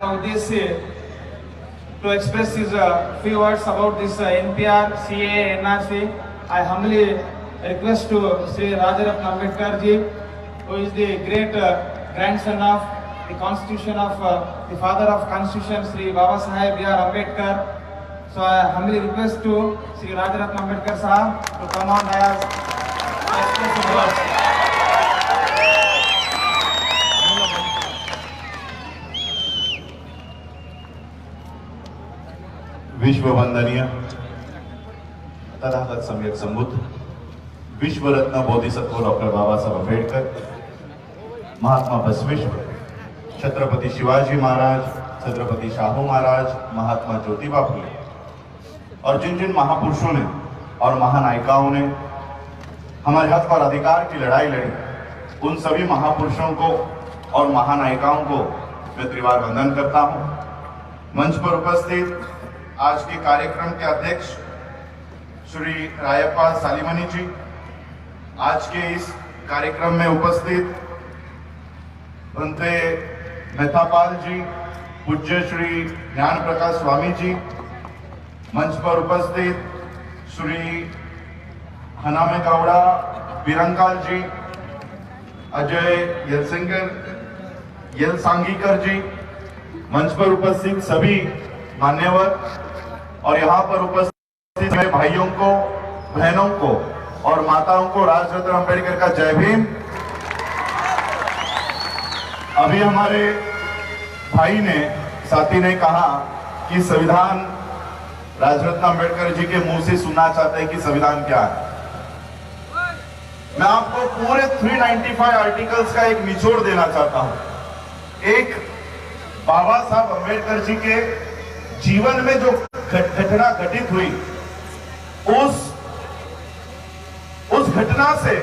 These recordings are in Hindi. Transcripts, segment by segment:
This to express his few words about this NPR, CA, NRC. I humbly request to Sri Rajaratnam Ambedkar ji, who is the great grandson of the Constitution of the father of Constitution, Sri Baba Saheb B.R. Ambedkar. So I humbly request to Sri Rajaratnam Ambedkar Sahab to come on as to express his words. विश्व वंदनीय तथागत सम्यक संबुद्ध विश्व रत्न बोधिसत्व डॉक्टर बाबा साहब अम्बेडकर, महात्मा बसवेश्वर, छत्रपति शिवाजी महाराज, छत्रपति शाहू महाराज, महात्मा ज्योतिबा फुले और जिन जिन महापुरुषों ने और महानायिकाओं ने हमारे हक और अधिकार की लड़ाई लड़ी, उन सभी महापुरुषों को और महानायिकाओं को मैं त्रिवार वंदन करता हूं। मंच पर उपस्थित आज के कार्यक्रम के अध्यक्ष श्री रायप्पा सालीमनी जी, आज के इस कार्यक्रम में उपस्थित भंते मेहतापाल जी, पूज्य श्री ज्ञान प्रकाश स्वामी जी, मंच पर उपस्थित श्री हनामे गौड़ा बिरंकाल जी, अजय यलसांगीकर जी, मंच पर उपस्थित सभी मान्यवर और यहाँ पर उपस्थित मेरे भाइयों को, बहनों को और माताओं को राजरत्न अम्बेडकर का जय भीम। अभी हमारे भाई ने, साथी ने कहा कि संविधान, राजरत्न अम्बेडकर जी के मुंह से सुनना चाहते हैं कि संविधान क्या है। मैं आपको पूरे 395 आर्टिकल्स का एक निचोड़ देना चाहता हूं। एक, बाबा साहब अम्बेडकर जी के जीवन में जो घटना घटित हुई, उस घटना से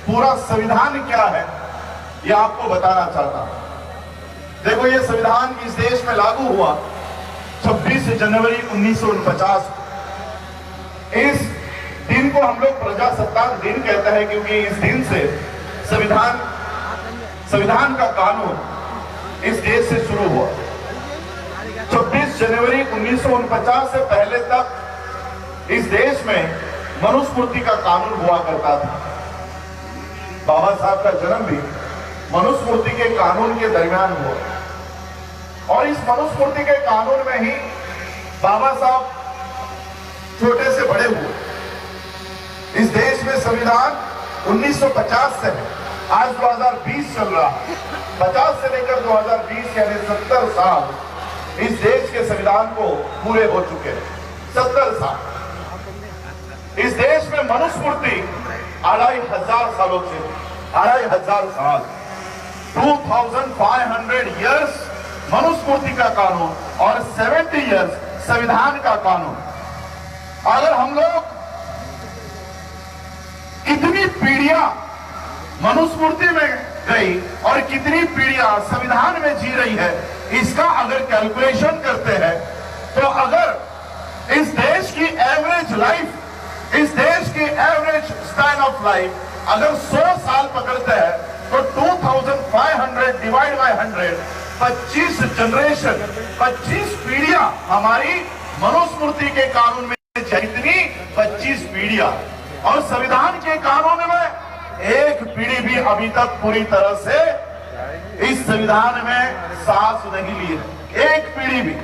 पूरा संविधान क्या है यह आपको बताना चाहता हूं। देखो, यह संविधान इस देश में लागू हुआ 26 जनवरी 1949। इस दिन को हम लोग प्रजासत्ताक दिन कहते हैं, क्योंकि इस दिन से संविधान का कानून इस देश से शुरू हुआ। 26 जनवरी 1949 से पहले तक इस देश में मनुस्मृति का कानून हुआ करता था। बाबा साहब का जन्म भी मनुस्मृति के कानून के दरमियान हुआ और इस मनुस्मृति के कानून में ही बाबा साहब छोटे से बड़े हुए। इस देश में संविधान 1950 से है, आज 2020 चल रहा है। 50 से लेकर 2020 यानी 70 साल इस देश के संविधान को पूरे हो चुके हैं। 70 साल इस देश में मनुस्मृति 2500 सालों से, 2500 साल, 2500 इयर्स मनुस्मृति का कानून और 70 इयर्स संविधान का कानून। अगर हम लोग कितनी पीढ़ियां मनुस्मृति में गई और कितनी पीढ़ियां संविधान में जी रही है, इसका अगर कैलकुलेशन करते हैं तो अगर इस देश की एवरेज लाइफ, इस देश की एवरेज स्पैन ऑफ लाइफ अगर 100 साल पकड़ते हैं तो 2500 डिवाइड बाय 100, 25 जनरेशन, 25 पीढ़ियां हमारी मनुस्मृति के कानून में जितनी 25 पीढ़ियां, और संविधान के कानून में एक पीढ़ी भी अभी तक पूरी तरह से इस संविधान में सांस नहीं ली है। एक पीढ़ी भी।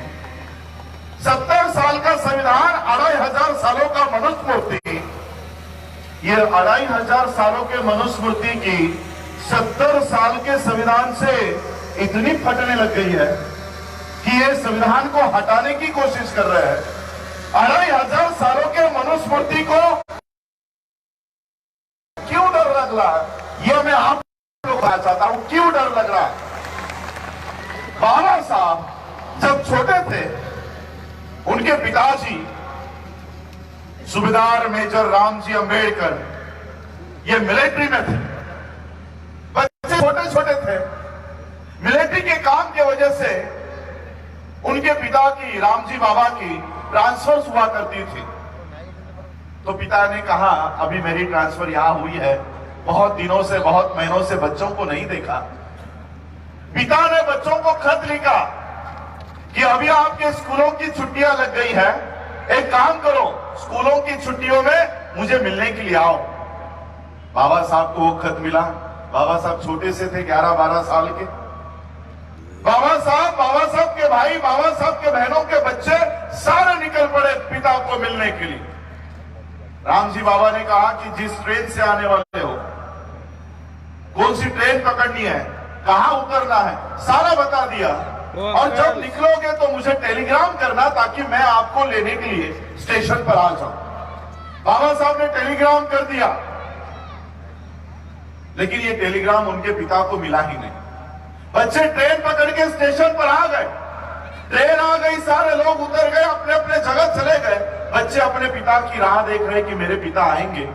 70 साल का संविधान, 2500 सालों का मनुस्मृति, ये 2500 सालों के मनुस्मृति की 70 साल के संविधान से इतनी फटने लग गई है कि ये संविधान को हटाने की कोशिश कर रहे हैं। 2500 सालों के मनुस्मृति को क्यों डर लग रहा है, यह मैं आप लोगों को बताना चाहता हूं। क्यों डर लग रहा है? बाबा साहब जब छोटे थे, उनके पिताजी सूबेदार मेजर रामजी अंबेडकर ये मिलिट्री में थे। बच्चे छोटे छोटे थे। मिलिट्री के काम की वजह से उनके पिता की, रामजी बाबा की ट्रांसफर हुआ करती थी। तो पिता ने कहा, अभी मेरी ट्रांसफर यहां हुई है, बहुत दिनों से, बहुत महीनों से बच्चों को नहीं देखा। पिता ने बच्चों को खत लिखा कि अभी आपके स्कूलों की छुट्टियां लग गई है, एक काम करो, स्कूलों की छुट्टियों में मुझे मिलने के लिए आओ। बाबा साहब को वो खत मिला। बाबा साहब छोटे से थे, 11-12 साल के। बाबा साहब के भाई, बाबा साहब के बहनों के बच्चे सारे निकल पड़े पिता को मिलने के लिए। राम जी बाबा ने कहा कि जिस ट्रेन से आने वाले हो, कौन सी ट्रेन पकड़नी है, कहां उतरना है, सारा बता दिया। और जब निकलोगे तो मुझे टेलीग्राम करना ताकि मैं आपको लेने के लिए स्टेशन पर आ जाऊं। बाबा साहब ने टेलीग्राम कर दिया, लेकिन ये टेलीग्राम उनके पिता को मिला ही नहीं। बच्चे ट्रेन पकड़ के स्टेशन पर आ गए, ट्रेन आ गई, सारे लोग उतर गए, अपने अपने जगह चले गए। बच्चे अपने पिता की राह देख रहे कि मेरे पिता आएंगे,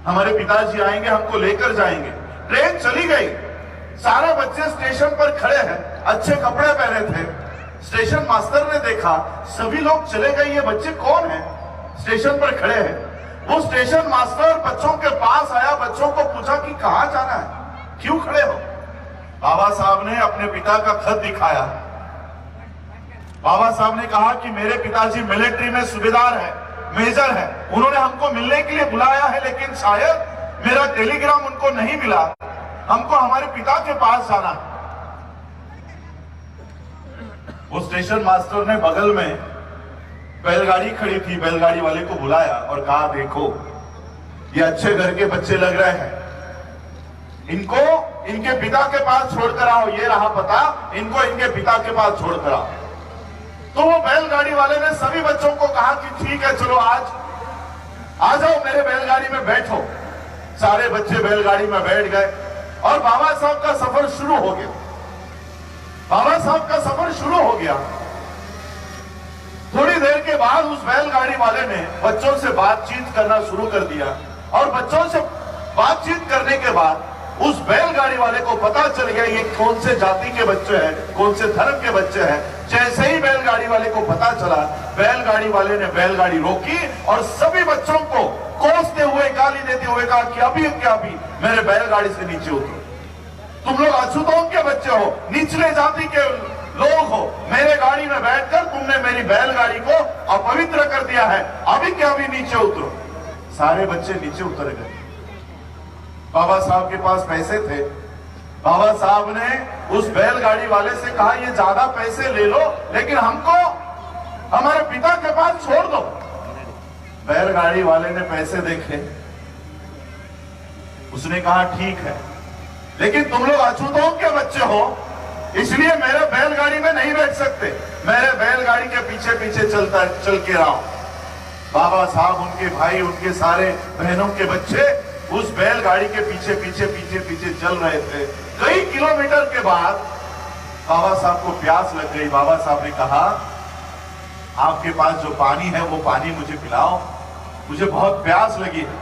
हमारे पिताजी आएंगे, हमको लेकर जाएंगे। ट्रेन चली गई, सारे बच्चे स्टेशन पर खड़े हैं, अच्छे कपड़े पहने थे। स्टेशन मास्टर ने देखा सभी लोग चले गए, ये बच्चे कौन हैं, स्टेशन पर खड़े हैं। वो स्टेशन मास्टर बच्चों के पास आया, बच्चों को पूछा कि कहां जाना है, क्यों खड़े हो। बाबा साहब ने अपने पिता का खत दिखाया। बाबा साहब ने कहा कि मेरे पिताजी मिलिट्री में सूबेदार है, मेजर है, उन्होंने हमको मिलने के लिए बुलाया है, लेकिन शायद मेरा टेलीग्राम उनको नहीं मिला, हमको हमारे पिता के पास जाना है। वो स्टेशन मास्टर ने बगल में बैलगाड़ी खड़ी थी, बैलगाड़ी वाले को बुलाया और कहा देखो ये अच्छे घर के बच्चे लग रहे हैं, इनको इनके पिता के पास छोड़कर आओ, ये रहा पता, इनको इनके पिता के पास छोड़कर आओ। तो वो बैलगाड़ी वाले ने सभी बच्चों को कहा कि ठीक है चलो आज आ जाओ मेरे बैलगाड़ी में बैठो। सारे बच्चे बैलगाड़ी में बैठ गए और बाबा साहब का सफर शुरू हो गया। बाबा साहब का सफर शुरू हो गया। थोड़ी देर के बाद उस बैलगाड़ी वाले ने बच्चों से बातचीत करना शुरू कर दिया और बच्चों से बातचीत करने के बाद उस बैलगाड़ी वाले को पता चल गया ये कौन से जाति के बच्चे हैं, कौन से धर्म के बच्चे हैं। जैसे ही बैलगाड़ी वाले को पता चला, बैलगाड़ी वाले ने बैलगाड़ी रोकी और सभी बच्चों को कोसते हुए, गाली देते हुए कहा कि अभी क्या अभी मेरे बैलगाड़ी से नीचे उतरो, तुम लोग अछूतों के बच्चे हो, निचले जाति के लोग हो, मेरे गाड़ी में बैठकर तुमने मेरी बैलगाड़ी को अपवित्र कर दिया है, अभी क्या अभी नीचे उतरो। सारे बच्चे नीचे उतर गए। बाबा साहब के पास पैसे थे। बाबा साहब ने उस बैलगाड़ी वाले से कहा ये ज्यादा पैसे ले लो, लेकिन हमको हमारे पिता के पास छोड़ दो। बैलगाड़ी वाले ने पैसे देखे, उसने कहा ठीक है, लेकिन तुम लोग अछूतों के बच्चे हो, इसलिए मेरे बैलगाड़ी में नहीं बैठ सकते, मेरे बैलगाड़ी के पीछे पीछे चल के रहो। बाबा साहब, उनके भाई, उनके सारे बहनों के बच्चे उस बैलगाड़ी के पीछे पीछे पीछे पीछे चल रहे थे। कई किलोमीटर के बाद बाबा साहब को प्यास लग गई। बाबा साहब ने कहा आपके पास जो पानी है वो पानी मुझे पिलाओ, मुझे बहुत प्यास लगी है।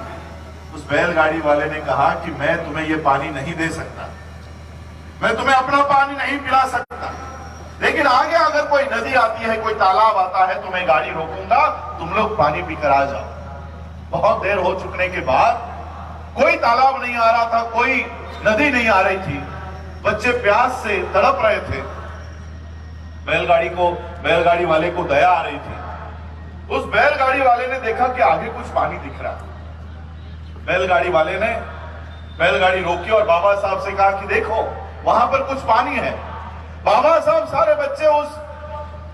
उस बैलगाड़ी वाले ने कहा कि मैं तुम्हें ये पानी नहीं दे सकता, मैं तुम्हें अपना पानी नहीं पिला सकता, लेकिन आगे अगर कोई नदी आती है, कोई तालाब आता है तो मैं गाड़ी रोकूंगा, तुम लोग पानी पीकर आ जाओ। बहुत देर हो चुकने के बाद कोई तालाब नहीं आ रहा था, कोई नदी नहीं आ रही थी, बच्चे प्यास से तड़प रहे थे। बैलगाड़ी वाले को दया आ रही थी। उस बैलगाड़ी वाले ने देखा कि आगे कुछ पानी दिख रहा है। बैलगाड़ी वाले ने बैलगाड़ी रोकी और बाबा साहब से कहा कि देखो वहां पर कुछ पानी है। बाबा साहब सारे बच्चे उस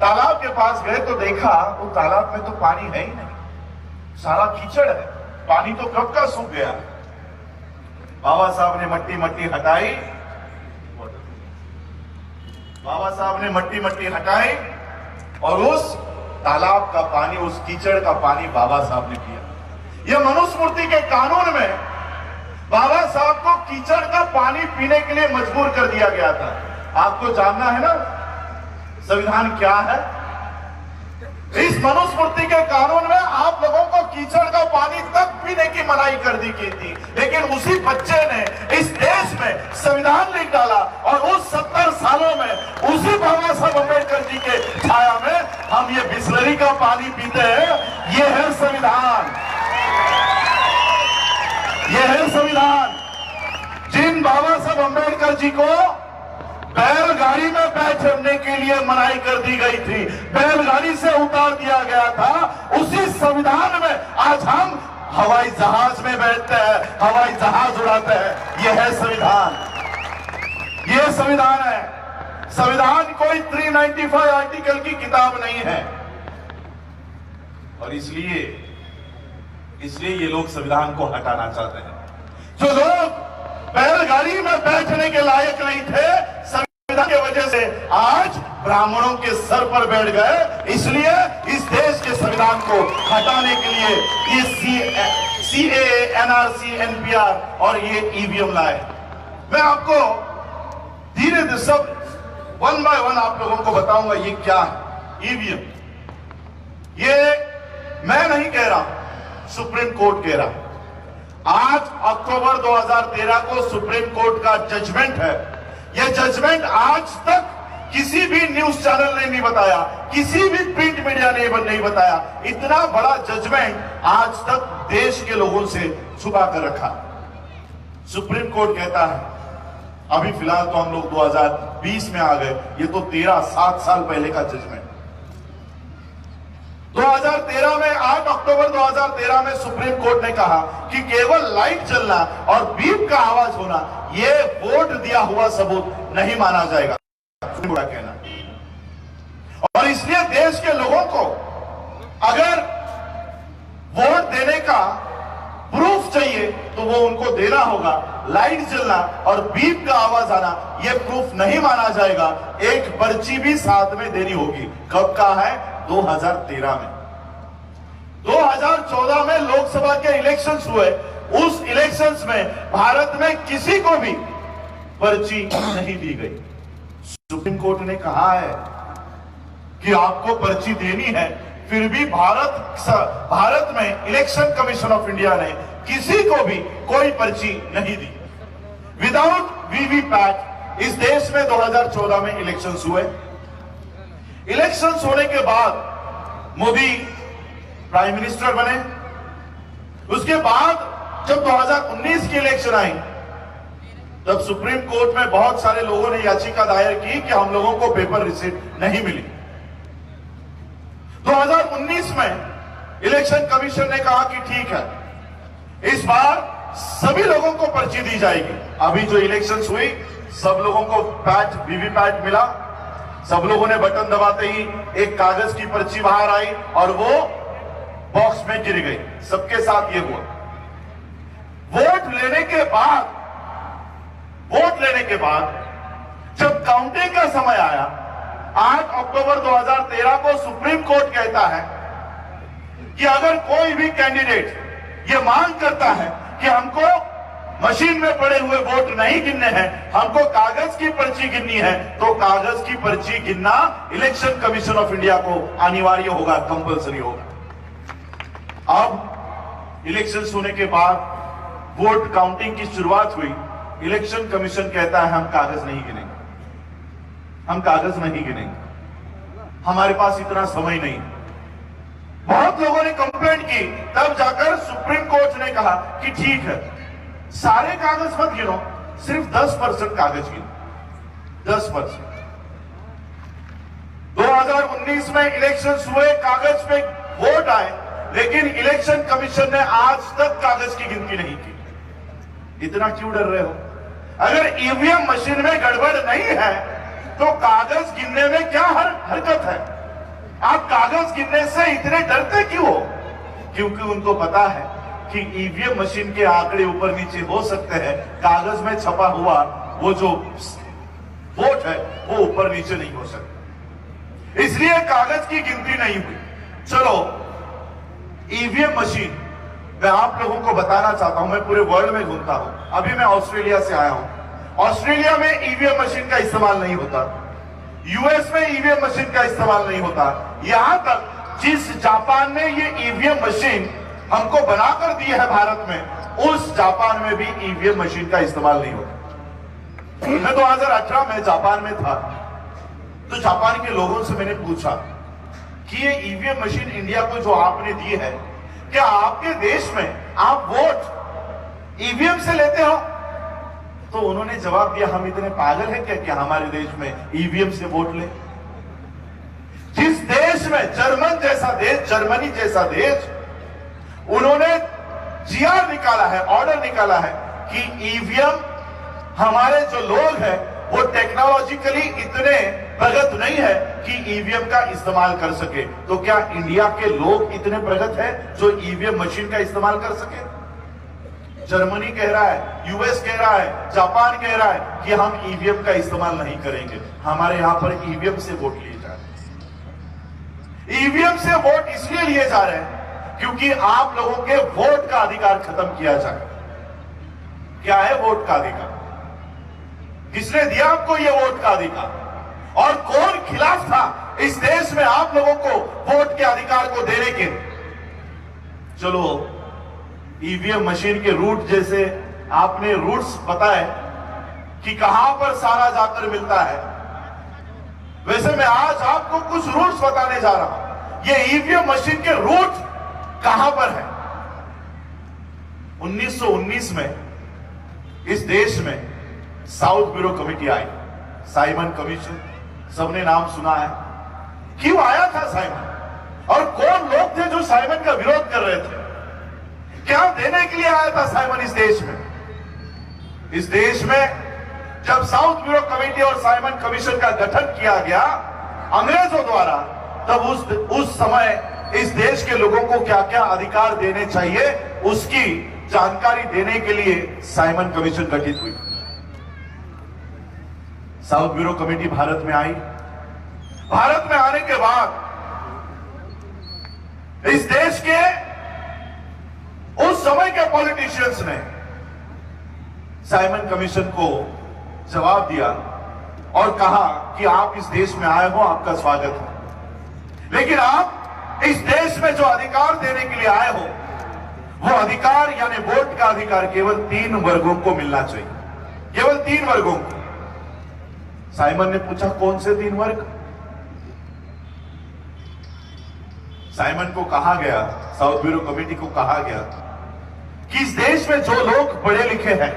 तालाब के पास गए तो देखा उस तालाब में तो पानी है ही नहीं, सारा कीचड़ है, पानी तो कब का सूख गया। बाबा साहब ने मट्टी हटाई, बाबा साहब ने मट्टी हटाई और उस तालाब का पानी, उस कीचड़ का पानी बाबा साहब ने पिया। यह मनुस्मृति के कानून में बाबा साहब को कीचड़ का पानी पीने के लिए मजबूर कर दिया गया था। आपको जानना है ना संविधान क्या है? इस मनुस्मृति के कानून में आप लोगों को कीचड़ का पानी तक पीने की मनाही कर दी गई थी, लेकिन उसी बच्चे ने इस देश में संविधान लिख डाला और उस 70 सालों में उसी बाबा साहब अम्बेडकर जी के छाया में हम ये बिस्लरी का पानी पीते हैं। ये है संविधान, ये है संविधान। जिन बाबा साहब अम्बेडकर जी को बैलगाड़ी में में बैठने के लिए मनाही कर दी गई थी, बैलगाड़ी से उतार दिया गया था, उसी संविधान में आज हम हवाई जहाज में बैठते हैं, हवाई जहाज उड़ाते हैं। यह है संविधान, यह संविधान है। संविधान कोई 395 आर्टिकल की किताब नहीं है। और इसलिए ये लोग संविधान को हटाना चाहते हैं। जो लोग बैलगाड़ी में बैठने के लायक नहीं थे, संविधान की वजह से आज ब्राह्मणों के सर पर बैठ गए। इसलिए इस देश के संविधान को हटाने के लिए ये सीएए, एनआरसी, एनपीआर और ये ईवीएम लाए। मैं आपको धीरे धीरे सब वन बाय वन आप लोगों को बताऊंगा ये क्या है ईवीएम। ये मैं नहीं कह रहा, सुप्रीम कोर्ट कह रहा। आज अक्टूबर 2013 को सुप्रीम कोर्ट का जजमेंट है। यह जजमेंट आज तक किसी भी न्यूज चैनल ने नहीं बताया, किसी भी प्रिंट मीडिया ने नहीं बताया। इतना बड़ा जजमेंट आज तक देश के लोगों से छुपा कर रखा। सुप्रीम कोर्ट कहता है, अभी फिलहाल तो हम लोग 2020 में आ गए, ये तो 7 साल पहले का जजमेंट। 2013 में 8 अक्टूबर 2013 में सुप्रीम कोर्ट ने कहा कि केवल लाइट जलना और बीप का आवाज होना यह वोट दिया हुआ सबूत नहीं माना जाएगा, कहना। और इसलिए देश के लोगों को अगर वोट देने का प्रूफ चाहिए तो वो उनको देना होगा। लाइट जलना और बीप का आवाज आना यह प्रूफ नहीं माना जाएगा। एक पर्ची भी साथ में देनी होगी। कब का है? 2013 में। 2014 में लोकसभा के इलेक्शंस हुए। उस इलेक्शंस में भारत में किसी को भी पर्ची नहीं दी गई। सुप्रीम कोर्ट ने कहा है कि आपको पर्ची देनी है, फिर भी भारत में इलेक्शन कमीशन ऑफ इंडिया ने किसी को भी कोई पर्ची नहीं दी। विदाउट वीवीपैट इस देश में 2014 में इलेक्शंस हुए। इलेक्शंस होने के बाद मोदी प्राइम मिनिस्टर बने। उसके बाद जब 2019 की इलेक्शन आई तब सुप्रीम कोर्ट में बहुत सारे लोगों ने याचिका दायर की कि हम लोगों को पेपर रिसीट नहीं मिली। 2019 में इलेक्शन कमीशन ने कहा कि ठीक है, इस बार सभी लोगों को पर्ची दी जाएगी। अभी जो इलेक्शंस हुई सब लोगों को वीवीपैट मिला। सब लोगों ने बटन दबाते ही एक कागज की पर्ची बाहर आई और वो बॉक्स में गिर गई। सबके साथ ये हुआ। वोट लेने के बाद जब काउंटिंग का समय आया 8 अक्टूबर 2013 को सुप्रीम कोर्ट कहता है कि अगर कोई भी कैंडिडेट ये मांग करता है कि हमको मशीन में पड़े हुए वोट नहीं गिनने हैं, हमको कागज की पर्ची गिननी है, तो कागज की पर्ची गिनना इलेक्शन कमीशन ऑफ इंडिया को अनिवार्य होगा, कंपल्सरी होगा। अब इलेक्शन होने के बाद वोट काउंटिंग की शुरुआत हुई। इलेक्शन कमीशन कहता है हम कागज नहीं गिनेंगे, हम कागज नहीं गिनेंगे, हमारे पास इतना समय नहीं। बहुत लोगों ने कंप्लेंट की, तब जाकर सुप्रीम कोर्ट ने कहा कि ठीक है, सारे कागज मत गिनो, सिर्फ 10% कागज गिनो, 10%। 2019 में इलेक्शन हुए, कागज पे वोट आए, लेकिन इलेक्शन कमीशन ने आज तक कागज की गिनती नहीं की। इतना क्यों डर रहे हो? अगर ईवीएम मशीन में गड़बड़ नहीं है तो कागज गिनने में क्या हरकत है? आप कागज गिनने से इतने डरते क्यों हो? क्योंकि उनको पता है कि ईवीएम मशीन के आंकड़े ऊपर नीचे हो सकते हैं, कागज में छपा हुआ वो जो वोट है वो ऊपर नीचे नहीं हो सकता, इसलिए कागज की गिनती नहीं हुई। चलो, ईवीएम मशीन मैं आप लोगों को बताना चाहता हूं। मैं पूरे वर्ल्ड में घूमता हूं, अभी मैं ऑस्ट्रेलिया से आया हूं। ऑस्ट्रेलिया में ईवीएम मशीन का इस्तेमाल नहीं होता, यूएस में ईवीएम मशीन का इस्तेमाल नहीं होता। यहां तक जिस जापान ने ये ईवीएम मशीन हमको बनाकर दी है भारत में, उस जापान में भी ईवीएम मशीन का इस्तेमाल नहीं होता। मैं 2018 में जापान में था, तो जापान के लोगों से मैंने पूछा कि ये ईवीएम मशीन इंडिया को जो आपने दी है, क्या आपके देश में आप वोट ईवीएम से लेते हो? तो उन्होंने जवाब दिया, हम इतने पागल हैं क्या कि हमारे देश में ईवीएम से वोट लें? जिस देश में जर्मनी जैसा देश, उन्होंने जीआर निकाला है, ऑर्डर निकाला है कि ईवीएम, हमारे जो लोग हैं वो टेक्नोलॉजिकली इतने प्रगत नहीं है कि ईवीएम का इस्तेमाल कर सके। तो क्या इंडिया के लोग इतने प्रगत हैं जो ईवीएम मशीन का इस्तेमाल कर सके? जर्मनी कह रहा है, यूएस कह रहा है, जापान कह रहा है कि हम ईवीएम का इस्तेमाल नहीं करेंगे। हमारे यहां पर ईवीएम से वोट लिए जा रहे हैं। ईवीएम से वोट इसलिए लिए जा रहे हैं क्योंकि आप लोगों के वोट का अधिकार खत्म किया जाए। क्या है वोट का अधिकार? किसने दिया आपको ये वोट का अधिकार? और कौन खिलाफ था इस देश में आप लोगों को वोट के अधिकार को देने के? चलो, ईवीएम मशीन के रूट जैसे आपने रूट्स बताए कि कहां पर सारा जाकर मिलता है, वैसे मैं आज आपको कुछ रूट्स बताने जा रहा हूं। ये ईवीएम मशीन के रूट कहां पर है? 1919 में इस देश में साउथ ब्यूरो कमेटी आई, साइमन कमीशन, सबने नाम सुना है। क्यों आया था साइमन, और कौन लोग थे जो साइमन का विरोध कर रहे थे? क्या देने के लिए आया था साइमन इस देश में? इस देश में जब साउथ ब्यूरो कमेटी और साइमन कमीशन का गठन किया गया अंग्रेजों द्वारा, तब उस समय इस देश के लोगों को क्या क्या अधिकार देने चाहिए उसकी जानकारी देने के लिए साइमन कमीशन गठित हुई। साउथ ब्यूरो कमेटी भारत में आई। भारत में आने के बाद इस देश के उस समय के पॉलिटिशियंस ने साइमन कमीशन को जवाब दिया और कहा कि आप इस देश में आए हो, आपका स्वागत है, लेकिन आप इस देश में जो अधिकार देने के लिए आए हो, वो अधिकार यानी वोट का अधिकार केवल 3 वर्गों को मिलना चाहिए, केवल 3 वर्गों को। साइमन ने पूछा, कौन से 3 वर्ग? साइमन को कहा गया, साउथ ब्यूरो कमेटी को कहा गया कि इस देश में जो लोग पढ़े लिखे हैं,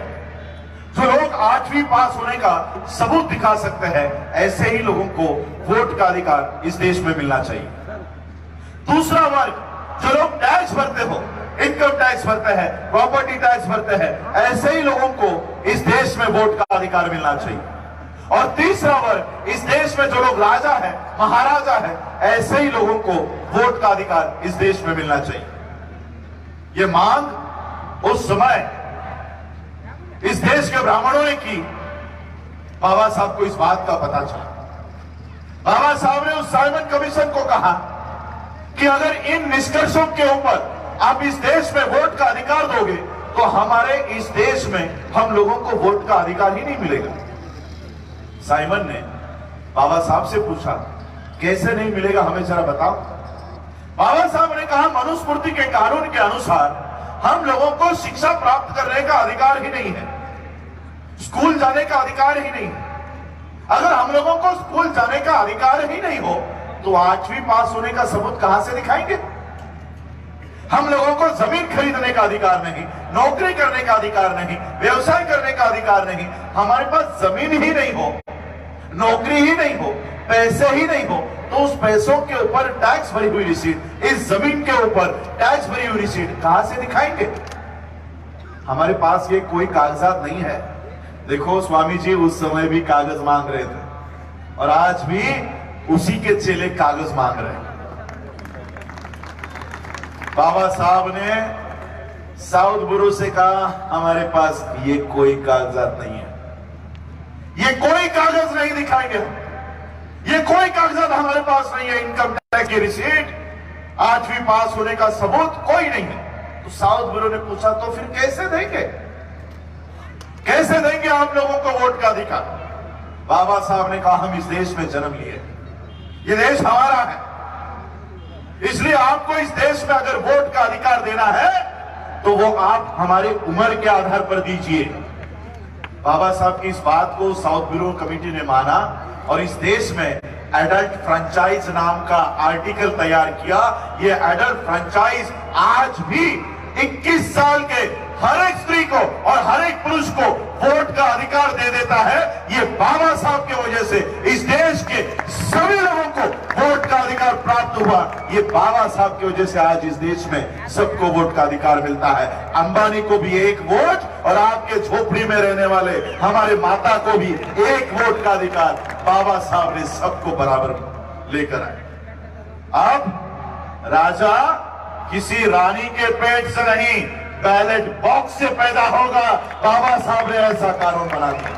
जो लोग 8वीं पास होने का सबूत दिखा सकते हैं, ऐसे ही लोगों को वोट का अधिकार इस देश में मिलना चाहिए। दूसरा वर्ग, जो लोग टैक्स भरते हो, इनकम टैक्स भरते हैं, प्रॉपर्टी टैक्स भरते हैं, ऐसे ही लोगों को इस देश में वोट का अधिकार मिलना चाहिए। और तीसरा वर्ग, इस देश में जो लोग राजा है, महाराजा है, ऐसे ही लोगों को वोट का अधिकार इस देश में मिलना चाहिए। यह मांग उस समय इस देश के ब्राह्मणों ने की। बाबा साहब को इस बात का पता चला। बाबा साहब ने उस साइमन कमीशन को कहा कि अगर इन निष्कर्षों के ऊपर आप इस देश में वोट का अधिकार दोगे तो हमारे इस देश में हम लोगों को वोट का अधिकार ही नहीं मिलेगा। साइमन ने बाबा साहब से पूछा, कैसे नहीं मिलेगा, हमें जरा बताओ। बाबा साहब ने कहा, मनुस्मृति के कानून के अनुसार हम लोगों को शिक्षा प्राप्त करने का अधिकार ही नहीं है, स्कूल जाने का अधिकार ही नहीं है। अगर हम लोगों को स्कूल जाने का अधिकार ही नहीं हो तो 8वीं पास होने का सबूत कहां से दिखाएंगे? हम लोगों को जमीन खरीदने का अधिकार नहीं, नौकरी करने का अधिकार नहीं, व्यवसाय करने का अधिकार नहीं। हमारे पास जमीन ही नहीं हो, नौकरी ही नहीं हो, पैसे ही नहीं हो, तो उस पैसों के ऊपर टैक्स भरी हुई रिसीट, इस जमीन के ऊपर टैक्स भरी हुई रिसीट कहां से दिखाएंगे? हमारे पास ये कोई कागजात नहीं है। देखो, स्वामी जी उस समय भी कागज मांग रहे थे और आज भी उसी के चेले कागज मांग रहे हैं। बाबा साहब ने साउथ ब्यूरो से कहा, हमारे पास ये कोई कागजात नहीं है, ये कोई कागज नहीं दिखाएंगे, ये कोई कागजात हमारे पास नहीं है, इनकम टैक्स की रिसीट, 8वीं पास होने का सबूत कोई नहीं है। तो साउथ ब्यूरो ने पूछा, तो फिर कैसे देंगे, कैसे देंगे आप लोगों को वोट का अधिकार? बाबा साहब ने कहा, हम इस देश में जन्म लिए, ये देश हमारा है, इसलिए आपको इस देश में अगर वोट का अधिकार देना है तो वो आप हमारी उम्र के आधार पर दीजिए। बाबा साहब की इस बात को साउथ ब्यूरो कमेटी ने माना और इस देश में एडल्ट फ्रेंचाइज नाम का आर्टिकल तैयार किया। ये एडल्ट फ्रेंचाइज आज भी 21 साल के हर एक स्त्री को और हर एक पुरुष को वोट का अधिकार दे देता है, ये बाबा साहब की वजह से इस देश के सभी लोगों को वोट का अधिकार प्राप्त हुआ। ये बाबा साहब की वजह से आज इस देश में सबको वोट का अधिकार मिलता है। अंबानी को भी एक वोट और आपके झोपड़ी में रहने वाले हमारे माता को भी एक वोट का अधिकार बाबा साहब ने सबको बराबर लेकर आए। अब राजा किसी रानी के पेट से नहीं, बैलेट बॉक्स से पैदा होगा। बाबा साहब ने ऐसा कानून बना दिया,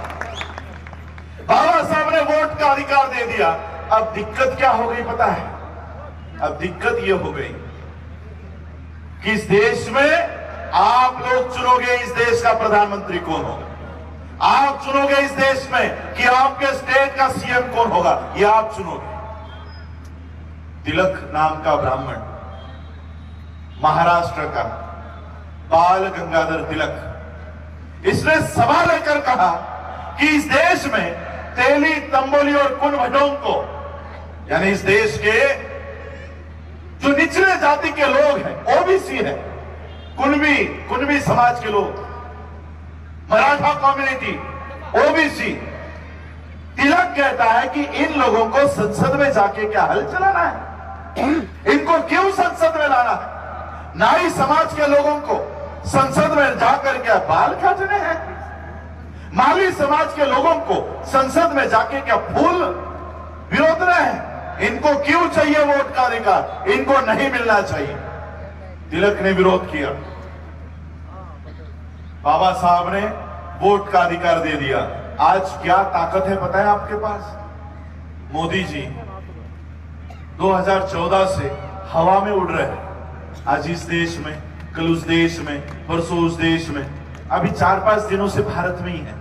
बाबा साहब ने वोट का अधिकार दे दिया। अब दिक्कत क्या हो गई पता है? अब दिक्कत यह हो गई कि इस देश में आप लोग चुनोगे इस देश का प्रधानमंत्री कौन होगा, आप चुनोगे इस देश में कि आपके स्टेट का सीएम कौन होगा, यह आप चुनोगे। तिलक नाम का ब्राह्मण, महाराष्ट्र का बाल गंगाधर तिलक, इसने सवाल लेकर कहा कि इस देश में तेली, तंबोली और कुनभटों को, यानी इस देश के जो निचले जाति के लोग हैं, ओबीसी है, कुनबी समाज के लोग, मराठा कम्युनिटी, ओबीसी, तिलक कहता है कि इन लोगों को संसद में जाके क्या हल चलाना है, इनको क्यों संसद में लाना है? नाई समाज के लोगों को संसद में जाकर क्या बाल काटने हैं? माली समाज के लोगों को संसद में जाके क्या फूल विरोधना है? इनको क्यों चाहिए वोट का अधिकार? इनको नहीं मिलना चाहिए। तिलक ने विरोध किया, बाबा साहब ने वोट का अधिकार दे दिया। आज क्या ताकत है पता है आपके पास? मोदी जी 2014 से हवा में उड़ रहे हैं, आज इस देश में, कल उस देश में, परसों उस देश में, अभी 4-5 दिनों से भारत में ही है।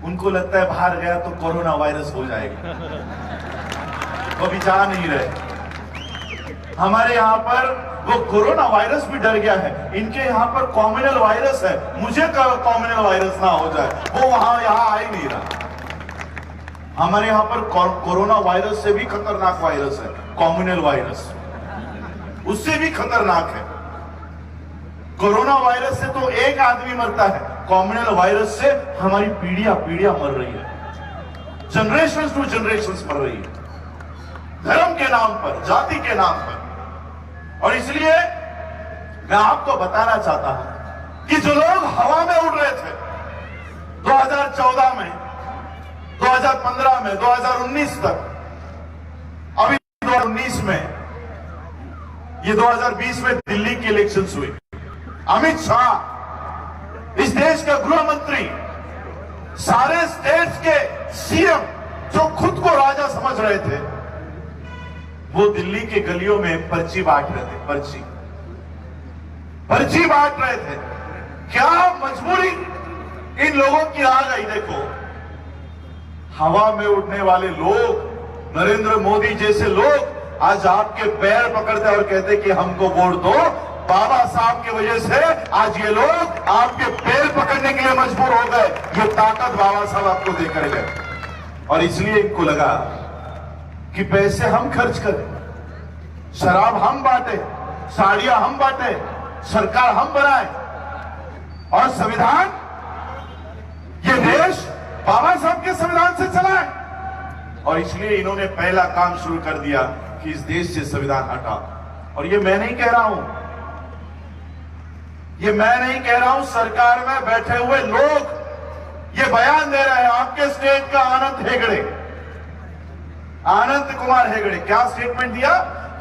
उनको लगता है बाहर गया तो कोरोना वायरस हो जाएगा, वो अभी जा नहीं रहे। हमारे यहां पर वो कोरोना वायरस भी डर गया है, इनके यहां पर कॉम्युनल वायरस है, मुझे कॉम्युनल वायरस ना हो जाए, वो यहां आ ही नहीं रहा। हमारे यहां पर कोरोना वायरस से भी खतरनाक वायरस है कॉम्युनल वायरस, उससे भी खतरनाक है। कोरोना वायरस से तो एक आदमी मरता है, कॉम्युनल वायरस से हमारी पीढ़ियां मर रही है, जनरेशन टू जनरेशन मर रही है, धर्म के नाम पर, जाति के नाम पर। और इसलिए मैं आपको बताना चाहता हूं कि जो लोग हवा में उड़ रहे थे 2014 में, 2015 में, 2019 तक, अभी 2019 में, ये 2020 में दिल्ली की इलेक्शंस हुई, अमित शाह इस देश का गृह मंत्री, सारे स्टेट्स के सीएम जो खुद को राजा समझ रहे थे, वो दिल्ली के गलियों में पर्ची बांट रहे थे, पर्ची बांट रहे थे। क्या मजबूरी इन लोगों की आ गई? देखो, हवा में उड़ने वाले लोग, नरेंद्र मोदी जैसे लोग आज आपके पैर पकड़ते और कहते कि हमको वोट दो। बाबा साहब की वजह से आज ये लोग आपके पैर पकड़ने के लिए मजबूर हो गए। ये ताकत बाबा साहब आपको देकर गए, और इसलिए इनको लगा कि पैसे हम खर्च करें, शराब हम बांटे, साड़ियां हम बांटे, सरकार हम बनाए, और संविधान, ये देश बाबा साहब के संविधान से चला है। और इसलिए इन्होंने पहला काम शुरू कर दिया कि इस देश से संविधान हटा। और ये मैं नहीं कह रहा हूं, ये मैं नहीं कह रहा हूं, सरकार में बैठे हुए लोग ये बयान दे रहे हैं। आपके स्टेट का आनंद हेगड़े, आनंद कुमार हेगड़े क्या स्टेटमेंट दिया?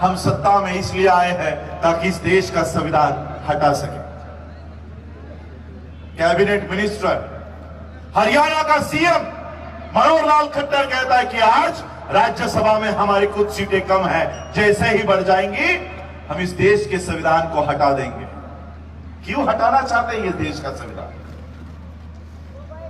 हम सत्ता में इसलिए आए हैं ताकि इस देश का संविधान हटा सके। कैबिनेट मिनिस्टर, हरियाणा का सीएम मनोहर लाल खट्टर कहता है कि आज राज्यसभा में हमारी कुछ सीटें कम है, जैसे ही बढ़ जाएंगी हम इस देश के संविधान को हटा देंगे। क्यों हटाना चाहते हैं ये देश का संविधान?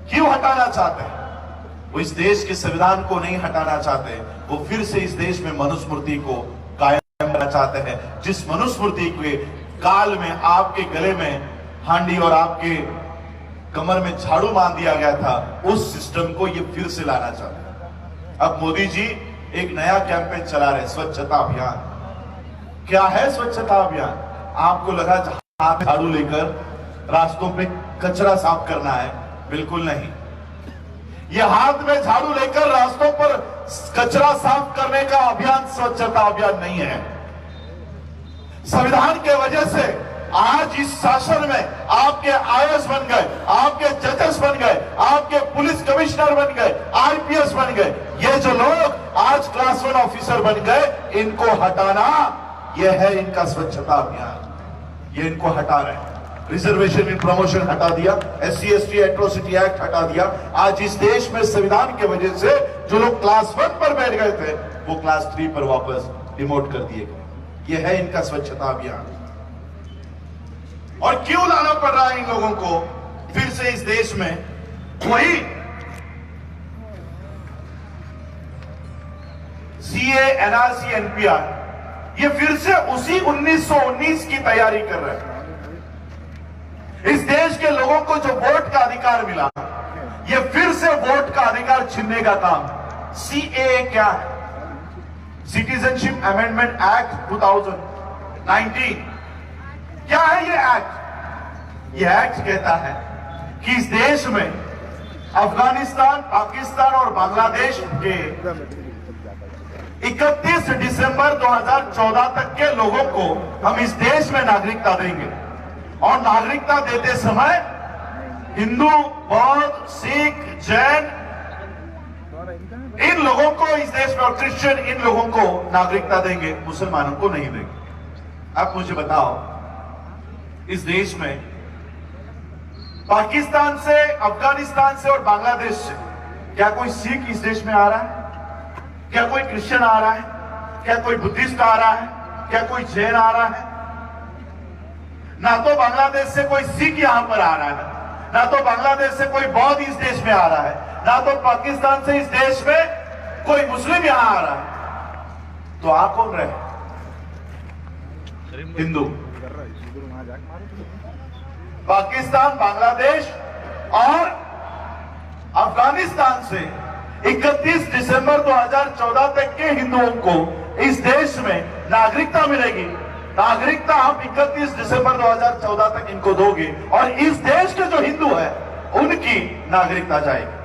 क्यों हटाना चाहते हैं? वो इस देश के संविधान को नहीं हटाना चाहते, वो फिर से इस देश में मनुस्मृति को कायम करना चाहते हैं। जिस मनुस्मृति के काल में आपके गले में हांडी और आपके कमर में झाड़ू बांध दिया गया था, उस सिस्टम को ये फिर से लाना चाहते हैं। अब मोदी जी एक नया कैंपेन चला रहे, स्वच्छता अभियान। क्या है स्वच्छता अभियान? आपको लगा हाथ झाड़ू लेकर रास्तों पे कचरा साफ करना है, बिल्कुल नहीं। ये हाथ में झाड़ू लेकर रास्तों पर कचरा साफ करने का अभियान स्वच्छता अभियान नहीं है। संविधान के वजह से आज इस शासन में आपके आईएएस बन गए, आपके जजेस बन गए, आपके पुलिस कमिश्नर बन गए, आईपीएस बन गए। ये जो लोग आज क्लास 1 ऑफिसर बन गए, इनको हटाना यह है इनका स्वच्छता अभियान। ये इनको हटा रहे हैं। रिजर्वेशन इन प्रमोशन हटा दिया, SC/ST एट्रोसिटी एक्ट हटा दिया। आज इस देश में संविधान की वजह से जो लोग क्लास 1 पर बैठ गए थे, वो क्लास 3 पर वापस डिमोट कर दिए गए। यह है इनका स्वच्छता अभियान। और क्यों लाना पड़ रहा है इन लोगों को फिर से इस देश में? वही CA, NRC, NPR, ये फिर से उसी 1919 की तैयारी कर रहे हैं। इस देश के लोगों को जो वोट का अधिकार मिला, ये फिर से वोट का अधिकार छीनने का काम। CAA क्या है? Citizenship amendment act 2019। क्या है ये एक्ट? ये एक्ट कहता है कि इस देश में अफगानिस्तान, पाकिस्तान और बांग्लादेश के 31 दिसंबर 2014 तक के लोगों को हम इस देश में नागरिकता देंगे। और नागरिकता देते समय हिंदू, बौद्ध, सिख, जैन, इन लोगों को इस देश में, और क्रिश्चियन, इन लोगों को नागरिकता देंगे, मुसलमानों को नहीं देंगे। आप मुझे बताओ, इस देश में पाकिस्तान से, अफगानिस्तान से और बांग्लादेश से क्या कोई सिख इस देश में आ रहा है? क्या कोई क्रिश्चियन आ रहा है? क्या कोई बुद्धिस्ट आ रहा है? क्या कोई जैन आ रहा है? ना तो बांग्लादेश से कोई सिख यहां पर आ रहा है, ना तो बांग्लादेश से कोई बौद्ध इस देश में आ रहा है, ना तो पाकिस्तान से इस देश में कोई मुस्लिम यहां आ रहा है। तो आ कौन रहे? हिंदू। पाकिस्तान, बांग्लादेश और अफगानिस्तान से 31 दिसंबर 2014 तक के हिंदुओं को इस देश में नागरिकता मिलेगी। नागरिकता आप 31 दिसंबर 2014 तक इनको दोगे और इस देश के जो हिंदू है उनकी नागरिकता जाएगी।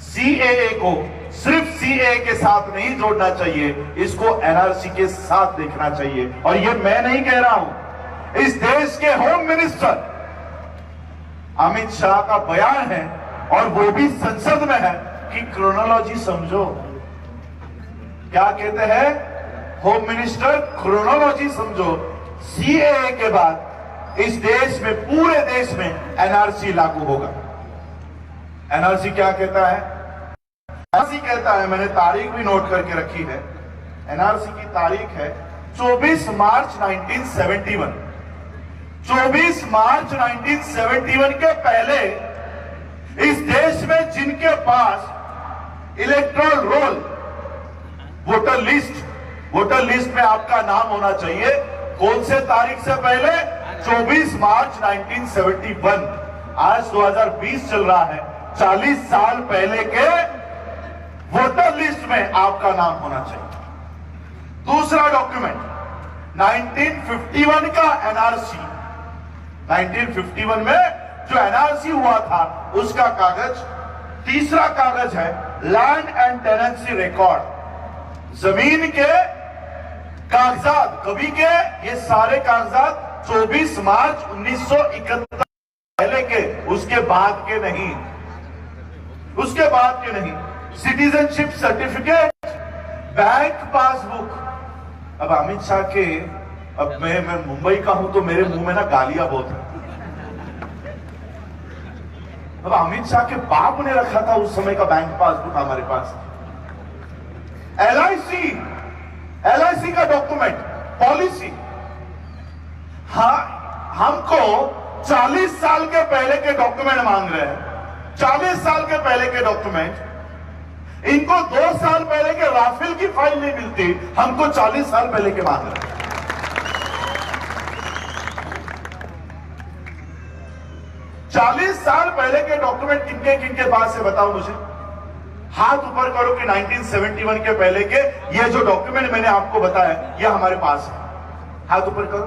CAA को सिर्फ CAA के साथ नहीं जोड़ना चाहिए, इसको NRC के साथ देखना चाहिए। और ये मैं नहीं कह रहा हूं, इस देश के होम मिनिस्टर अमित शाह का बयान है, और वो भी संसद में है कि क्रोनोलॉजी समझो। क्या कहते हैं होम मिनिस्टर? क्रोनोलॉजी समझो। CAA के बाद इस देश में, पूरे देश में NRC लागू होगा। NRC क्या कहता है? NRC कहता है, मैंने तारीख भी नोट करके रखी है, NRC की तारीख है 24 मार्च 1971। 24 मार्च 1971 के पहले इस देश में जिनके पास इलेक्टोरल रोल, वोटर लिस्ट में आपका नाम होना चाहिए, कौन से तारीख से पहले? 24 मार्च 1971। आज 2020 चल रहा है, 40 साल पहले के वोटर लिस्ट में आपका नाम होना चाहिए। दूसरा डॉक्यूमेंट 1951 का NRC, 1951 में जो NRC हुआ था उसका कागज। तीसरा कागज है लैंड एंड टेनेंसी रिकॉर्ड, जमीन के कागजात। कभी के ये सारे कागजात 24 मार्च 1971 पहले के, उसके बाद के नहीं, उसके बाद के नहीं। Citizenship certificate, bank passbook. अब अमित शाह के, अब मैं मुंबई का हूं तो मेरे मुंह में ना गालियां बहुत है। अब अमित शाह के बाप ने रखा था उस समय का बैंक पासबुक हमारे पास। LIC का डॉक्यूमेंट, पॉलिसी। हाँ, हमको 40 साल के पहले के डॉक्यूमेंट मांग रहे हैं। 40 साल के पहले के डॉक्यूमेंट। इनको 2 साल पहले के राफेल की फाइल नहीं मिलती, हमको 40 साल पहले के मांग रहे हैं। 40 साल पहले के डॉक्यूमेंट किनके किनके पास है बताओ मुझे। हाथ ऊपर करो कि 1971 के पहले के ये जो डॉक्यूमेंट मैंने आपको बताया ये हमारे पास है। हाथ ऊपर करो,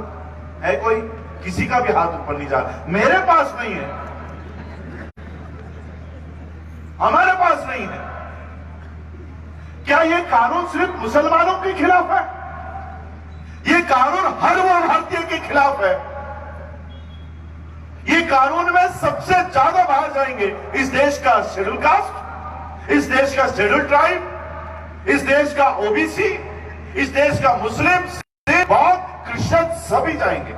है कोई? किसी का भी हाथ ऊपर नहीं जा रहा। मेरे पास नहीं है, हमारे पास नहीं है। क्या ये कानून सिर्फ मुसलमानों के खिलाफ है? ये कानून हर वो भारतीय के खिलाफ है। ये कानून में सबसे ज्यादा बाहर जाएंगे इस देश का शेड्यूल कास्ट, इस देश का शेड्यूल ट्राइब, इस देश का ओबीसी, इस देश का मुस्लिम, बौद्ध, क्रिश्चियन सभी जाएंगे।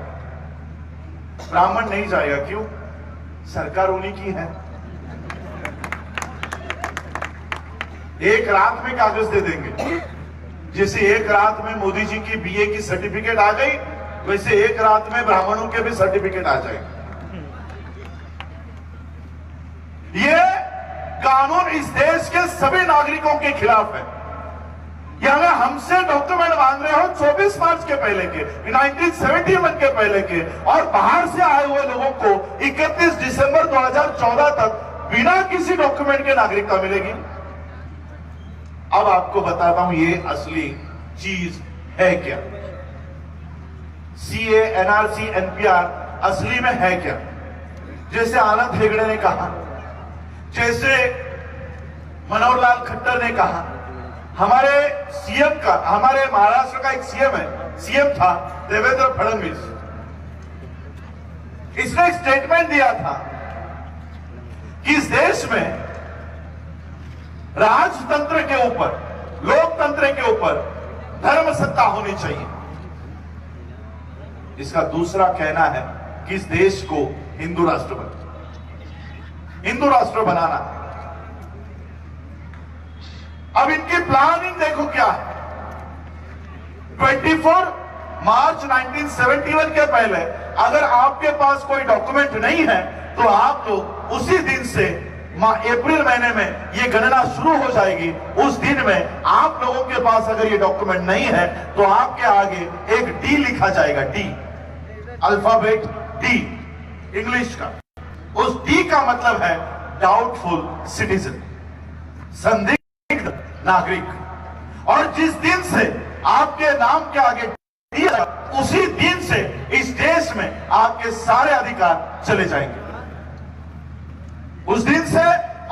ब्राह्मण नहीं जाएगा। क्यों? सरकार उन्हीं की है। एक रात में कागज दे देंगे। जैसे एक रात में मोदी जी की बीए की सर्टिफिकेट आ गई, वैसे एक रात में ब्राह्मणों के भी सर्टिफिकेट आ जाएंगे। ये कानून इस देश के सभी नागरिकों के खिलाफ है। ये अगर हमसे डॉक्यूमेंट मांग रहे हो 24 मार्च के पहले के, 1971 के पहले के, और बाहर से आए हुए लोगों को 31 दिसंबर 2014 तक बिना किसी डॉक्यूमेंट के नागरिकता मिलेगी। अब आपको बताता हूं ये असली चीज है क्या। सीए, एनआरसी, एनपीआर असली में है क्या? जैसे आनंद हेगड़े ने कहा, जैसे मनोहर लाल खट्टर ने कहा, हमारे सीएम का, हमारे महाराष्ट्र का एक सीएम था देवेंद्र फडणवीस, इसने एक स्टेटमेंट दिया था कि इस देश में राजतंत्र के ऊपर, लोकतंत्र के ऊपर धर्म सत्ता होनी चाहिए। इसका दूसरा कहना है कि इस देश को हिंदू राष्ट्र बनाना। अब इनकी प्लानिंग देखो क्या है। 24 मार्च 1971 के पहले अगर आपके पास कोई डॉक्यूमेंट नहीं है तो आप लोग उसी दिन से अप्रैल महीने में ये गणना शुरू हो जाएगी। उस दिन में आप लोगों के पास अगर ये डॉक्यूमेंट नहीं है तो आपके आगे एक डी लिखा जाएगा। डी, अल्फाबेट डी, इंग्लिश का। उस डी का मतलब है डाउटफुल सिटीजन, संदिग्ध नागरिक। और जिस दिन से आपके नाम के आगे डी, उसी दिन से इस देश में आपके सारे अधिकार चले जाएंगे। उस दिन से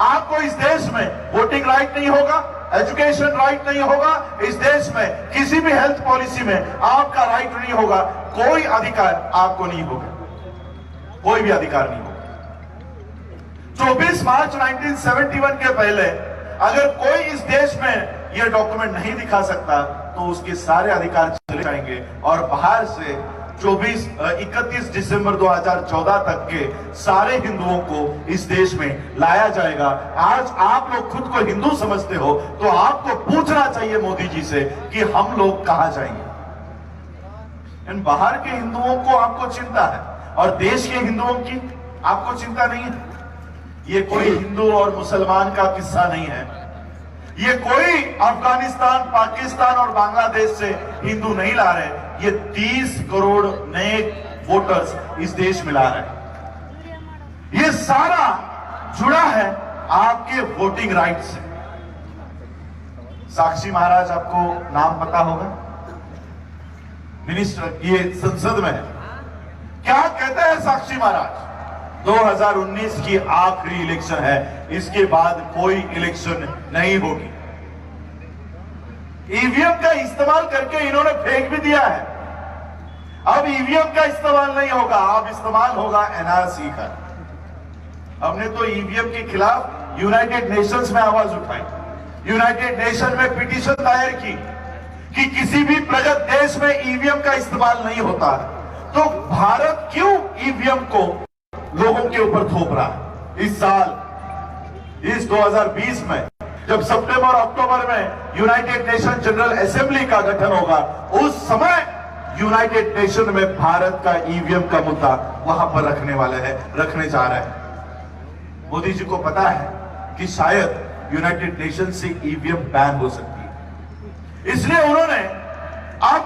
आपको इस देश में वोटिंग राइट नहीं होगा, एजुकेशन राइट नहीं होगा, इस देश में किसी भी हेल्थ पॉलिसी में आपका राइट नहीं होगा, कोई अधिकार आपको नहीं होगा, कोई भी अधिकार नहीं होगा। 24 मार्च 1971 के पहले अगर कोई इस देश में यह डॉक्यूमेंट नहीं दिखा सकता तो उसके सारे अधिकार चले जाएंगे और बाहर से 31 दिसंबर 2014 तक के सारे हिंदुओं को इस देश में लाया जाएगा। आज आप लोग खुद को हिंदू समझते हो तो आपको पूछना चाहिए मोदी जी से कि हम लोग कहां जाएंगे। इन बाहर के हिंदुओं को आपको चिंता है और देश के हिंदुओं की आपको चिंता नहीं है। ये कोई हिंदू और मुसलमान का किस्सा नहीं है। ये कोई अफगानिस्तान, पाकिस्तान और बांग्लादेश से हिंदू नहीं ला रहे। ये 30 करोड़ नए वोटर्स इस देश में ला रहे हैं। ये सारा जुड़ा है आपके वोटिंग राइट से। साक्षी महाराज आपको नाम पता होगा, मिनिस्टर, ये संसद में है। क्या कहते हैं साक्षी महाराज? 2019 की आखिरी इलेक्शन है, इसके बाद कोई इलेक्शन नहीं होगी। ईवीएम का इस्तेमाल करके इन्होंने फेंक भी दिया है। अब ईवीएम का इस्तेमाल नहीं होगा, अब इस्तेमाल होगा एनआरसी का। हमने तो ईवीएम के खिलाफ यूनाइटेड नेशंस में आवाज उठाई, यूनाइटेड नेशन में पिटीशन दायर की कि किसी भी प्रगत देश में ईवीएम का इस्तेमाल नहीं होता। तो भारत क्यों ईवीएम को लोगों के ऊपर थोप रहा है? इस साल, इस 2020 में जब सितंबर अक्टूबर में यूनाइटेड नेशन जनरल असेंबली का गठन होगा, उस समय यूनाइटेड नेशन में भारत का ईवीएम का मुद्दा वहां पर रखने जा रहे हैं। मोदी जी को पता है कि शायद यूनाइटेड नेशन से ईवीएम बैन हो सकती है, इसलिए उन्होंने अब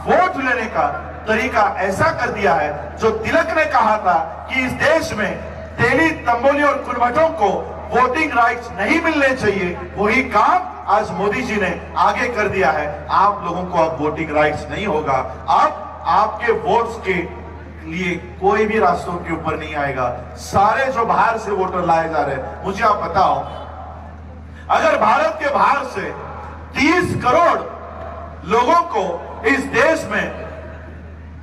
वोट लेने का तरीका ऐसा कर दिया है जो तिलक ने कहा था कि इस देश में तेली, तंबोली और कुर्बटों को वोटिंग राइट्स नहीं मिलने चाहिए, वही काम आज मोदी जी ने आगे कर दिया है। आप लोगों को अब वोटिंग राइट्स नहीं होगा। अब आपके वोट्स के लिए कोई भी रास्तों के ऊपर नहीं आएगा। सारे जो बाहर से वोटर लाए जा रहे हैं, मुझे आप बताओ, अगर भारत के बाहर से 30 करोड़ लोगों को इस देश में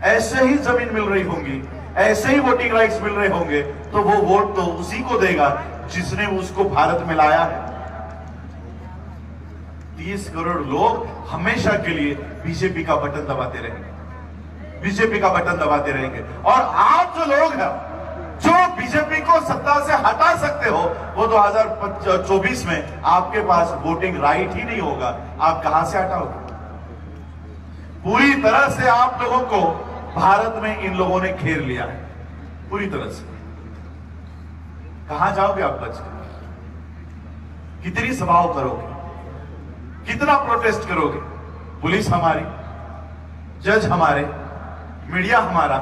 ऐसे ही जमीन मिल रही होंगी, ऐसे ही वोटिंग राइट्स मिल रहे होंगे, तो वो वोट तो उसी को देगा जिसने उसको भारत में लाया है। 30 करोड़ लोग हमेशा के लिए बीजेपी का बटन दबाते रहेंगे, बीजेपी का बटन दबाते रहेंगे। और आप जो लोग हैं जो बीजेपी को सत्ता से हटा सकते हो, वो 2024 में आपके पास वोटिंग राइट ही नहीं होगा। आप कहां से हटाओगे? पूरी तरह से आप लोगों को भारत में इन लोगों ने घेर लिया है, पूरी तरह से। कहां जाओगे आप बचकर? कितनी सभाओं करोगे? कितना प्रोटेस्ट करोगे? पुलिस हमारी, जज हमारे, मीडिया हमारा,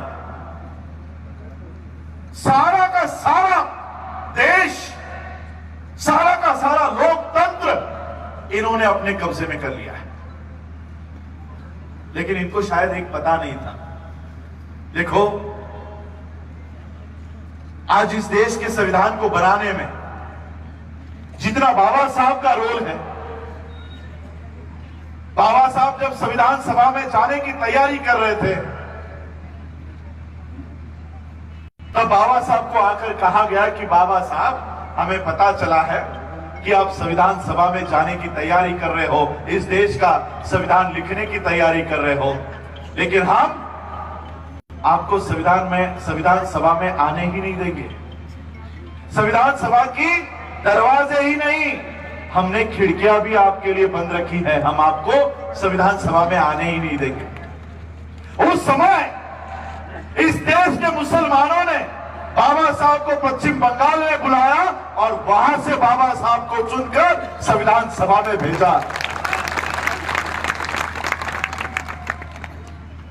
सारा का सारा देश, सारा का सारा लोकतंत्र इन्होंने अपने कब्जे में कर लिया है। लेकिन इनको शायद एक पता नहीं था। देखो, आज इस देश के संविधान को बनाने में जितना बाबा साहब का रोल है, बाबा साहब जब संविधान सभा में जाने की तैयारी कर रहे थे, तब बाबा साहब को आकर कहा गया कि बाबा साहब, हमें पता चला है कि आप संविधान सभा में जाने की तैयारी कर रहे हो, इस देश का संविधान लिखने की तैयारी कर रहे हो, लेकिन हम आपको संविधान सभा में आने ही नहीं देंगे। संविधान सभा की दरवाजे ही नहीं, हमने खिड़कियां भी आपके लिए बंद रखी है, हम आपको संविधान सभा में आने ही नहीं देंगे। उस समय इस देश के मुसलमानों ने बाबा साहब को पश्चिम बंगाल में बुलाया और वहां से बाबा साहब को चुनकर संविधान सभा में भेजा।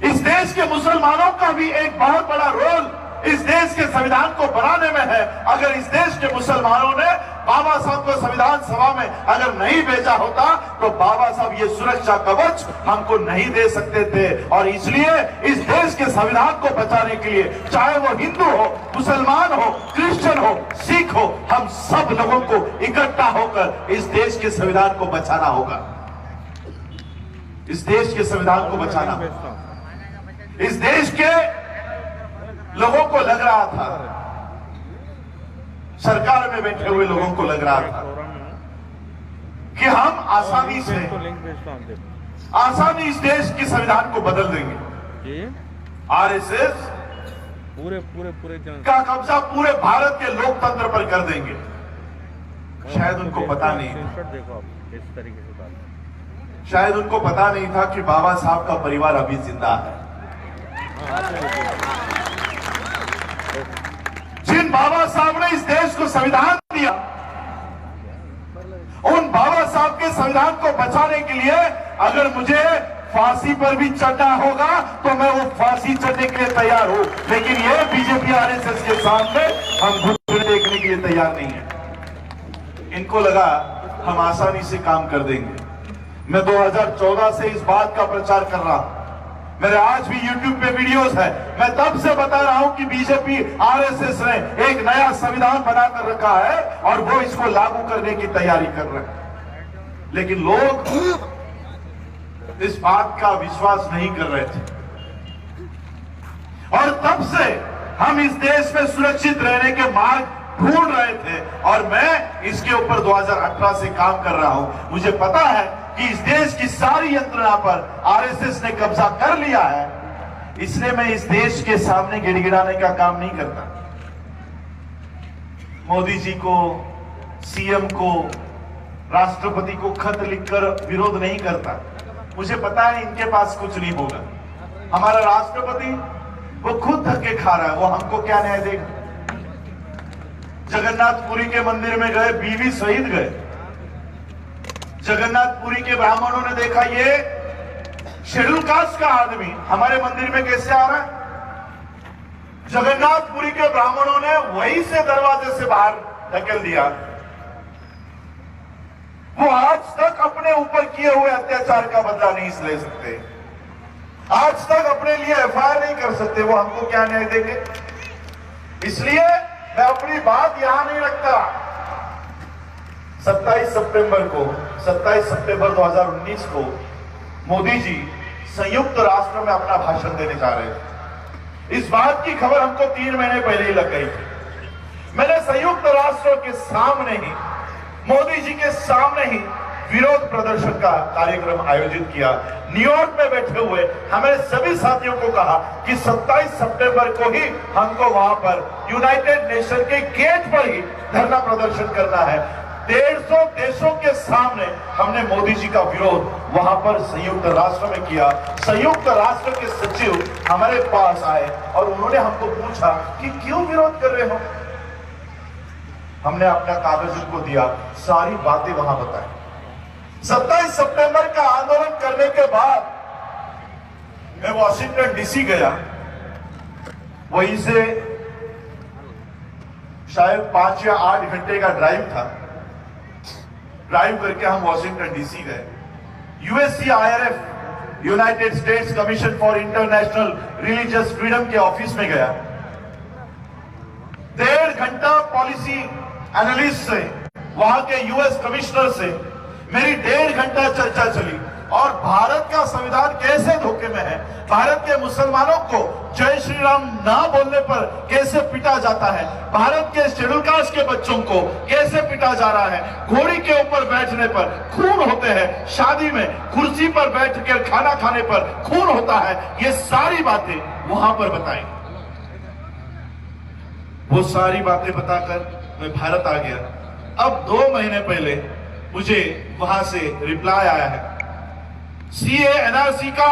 इस देश के मुसलमानों का भी एक बहुत बड़ा रोल इस देश के संविधान को बनाने में है। अगर इस देश के मुसलमानों ने बाबा साहब को संविधान सभा में अगर नहीं भेजा होता, तो बाबा साहब ये सुरक्षा कवच हमको नहीं दे सकते थे। और इसलिए इस देश के संविधान को बचाने के लिए, चाहे वो हिंदू हो, मुसलमान हो, क्रिश्चियन हो, सिख हो, हम सब लोगों को इकट्ठा होकर इस देश के संविधान को बचाना होगा। इस देश के संविधान को बचाना होगा। इस देश के लोगों को लग रहा था, सरकार में बैठे हुए लोगों को लग रहा था कि हम आसानी इस देश के संविधान को बदल देंगे। आरएसएस पूरे का कब्जा पूरे भारत के लोकतंत्र पर कर देंगे। शायद उनको पता नहीं था, शायद उनको पता नहीं था कि बाबा साहब का परिवार अभी जिंदा है। जिन बाबा साहब ने इस देश को संविधान दिया, उन बाबा साहब के संविधान को बचाने के लिए अगर मुझे फांसी पर भी चढ़ना होगा तो मैं वो फांसी चढ़ने के लिए तैयार हूं। लेकिन ये बीजेपी आरएसएस के सामने हम घुटने देखने के लिए तैयार नहीं है। इनको लगा हम आसानी से काम कर देंगे। मैं 2014 से इस बात का प्रचार कर रहा हूं, मेरे आज भी YouTube पे वीडियोस है। मैं तब से बता रहा हूं कि बीजेपी आरएसएस ने एक नया संविधान बनाकर रखा है और वो इसको लागू करने की तैयारी कर रहे हैं। लेकिन लोग इस बात का विश्वास नहीं कर रहे थे और तब से हम इस देश में सुरक्षित रहने के मार्ग ढूंढ रहे थे और मैं इसके ऊपर 2018 से काम कर रहा हूं। मुझे पता है कि इस देश की सारी यंत्रणा पर आरएसएस ने कब्जा कर लिया है, इसलिए मैं इस देश के सामने गिड़गिड़ाने का काम नहीं करता। मोदी जी को, सीएम को, राष्ट्रपति को खत लिखकर विरोध नहीं करता। मुझे पता है इनके पास कुछ नहीं होगा। हमारा राष्ट्रपति वो खुद धक्के खा रहा है, वो हमको क्या न्याय देगा? जगन्नाथपुरी के मंदिर में गए, बीवी शहीद गए। जगन्नाथपुरी के ब्राह्मणों ने देखा ये शेड्यूल कास्ट का आदमी हमारे मंदिर में कैसे आ रहा है। जगन्नाथपुरी के ब्राह्मणों ने वहीं से दरवाजे से बाहर धकेल दिया। वो आज तक अपने ऊपर किए हुए अत्याचार का बदला नहीं ले सकते। आज तक अपने लिए एफआईआर नहीं कर सकते, वो हमको क्या न्याय देंगे? इसलिए मैं अपनी बात यहां नहीं रखता। 27 सितंबर 2019 को मोदी जी संयुक्त राष्ट्र में अपना भाषण देने जा रहे थे। इस बात की खबर हमको 3 महीने पहले ही लग गई थी। मैंने संयुक्त राष्ट्र के सामने ही, मोदी जी के सामने ही विरोध प्रदर्शन का कार्यक्रम आयोजित किया। न्यूयॉर्क में बैठे हुए हमारे सभी साथियों को कहा कि 27 सितंबर को ही हमको वहां पर यूनाइटेड नेशन के गेट पर ही धरना प्रदर्शन करना है। 150 देशों के सामने हमने मोदी जी का विरोध वहां पर संयुक्त राष्ट्र में किया। संयुक्त राष्ट्र के सचिव हमारे पास आए और उन्होंने हमको पूछा कि क्यों विरोध कर रहे हो। हमने अपना कागज उनको दिया, सारी बातें वहां बताई। 27 सितंबर का आंदोलन करने के बाद मैं वॉशिंगटन डीसी गया। वहीं से शायद 5 या 8 घंटे का ड्राइव था। ड्राइव करके हम वॉशिंगटन डीसी गए। USCIRF, United states commission for international religious freedom के ऑफिस में गया। 1.5 घंटा पॉलिसी एनालिस्ट से, वहां के यूएस कमिश्नर से मेरी 1.5 घंटा चर्चा चली। और भारत का संविधान कैसे धोखे में है, भारत के मुसलमानों को जय श्री राम ना बोलने पर कैसे पिटा जाता है, भारत के शेड्यूल कास्ट के बच्चों को कैसे पिटा जा रहा है, घोड़ी के ऊपर बैठने पर खून होते हैं, शादी में कुर्सी पर बैठकर खाना खाने पर खून होता है, ये सारी बातें वहां पर बताई। वो सारी बातें बताकर मैं भारत आ गया। अब 2 महीने पहले मुझे वहां से रिप्लाई आया है। सीए एनआरसी का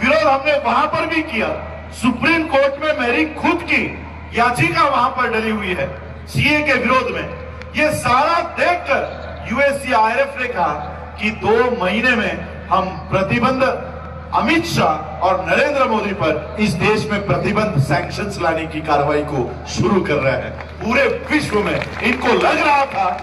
विरोध हमने वहां पर भी किया। सुप्रीम कोर्ट में मेरी खुद की याचिका वहां पर डली हुई है सीए के विरोध में। ये सारा देखकर यूएससीआईआरएफ ने कहा कि 2 महीने में हम प्रतिबंध अमित शाह और नरेंद्र मोदी पर इस देश में प्रतिबंध सैंक्शंस लाने की कार्रवाई को शुरू कर रहे हैं। पूरे विश्व में इनको लग रहा था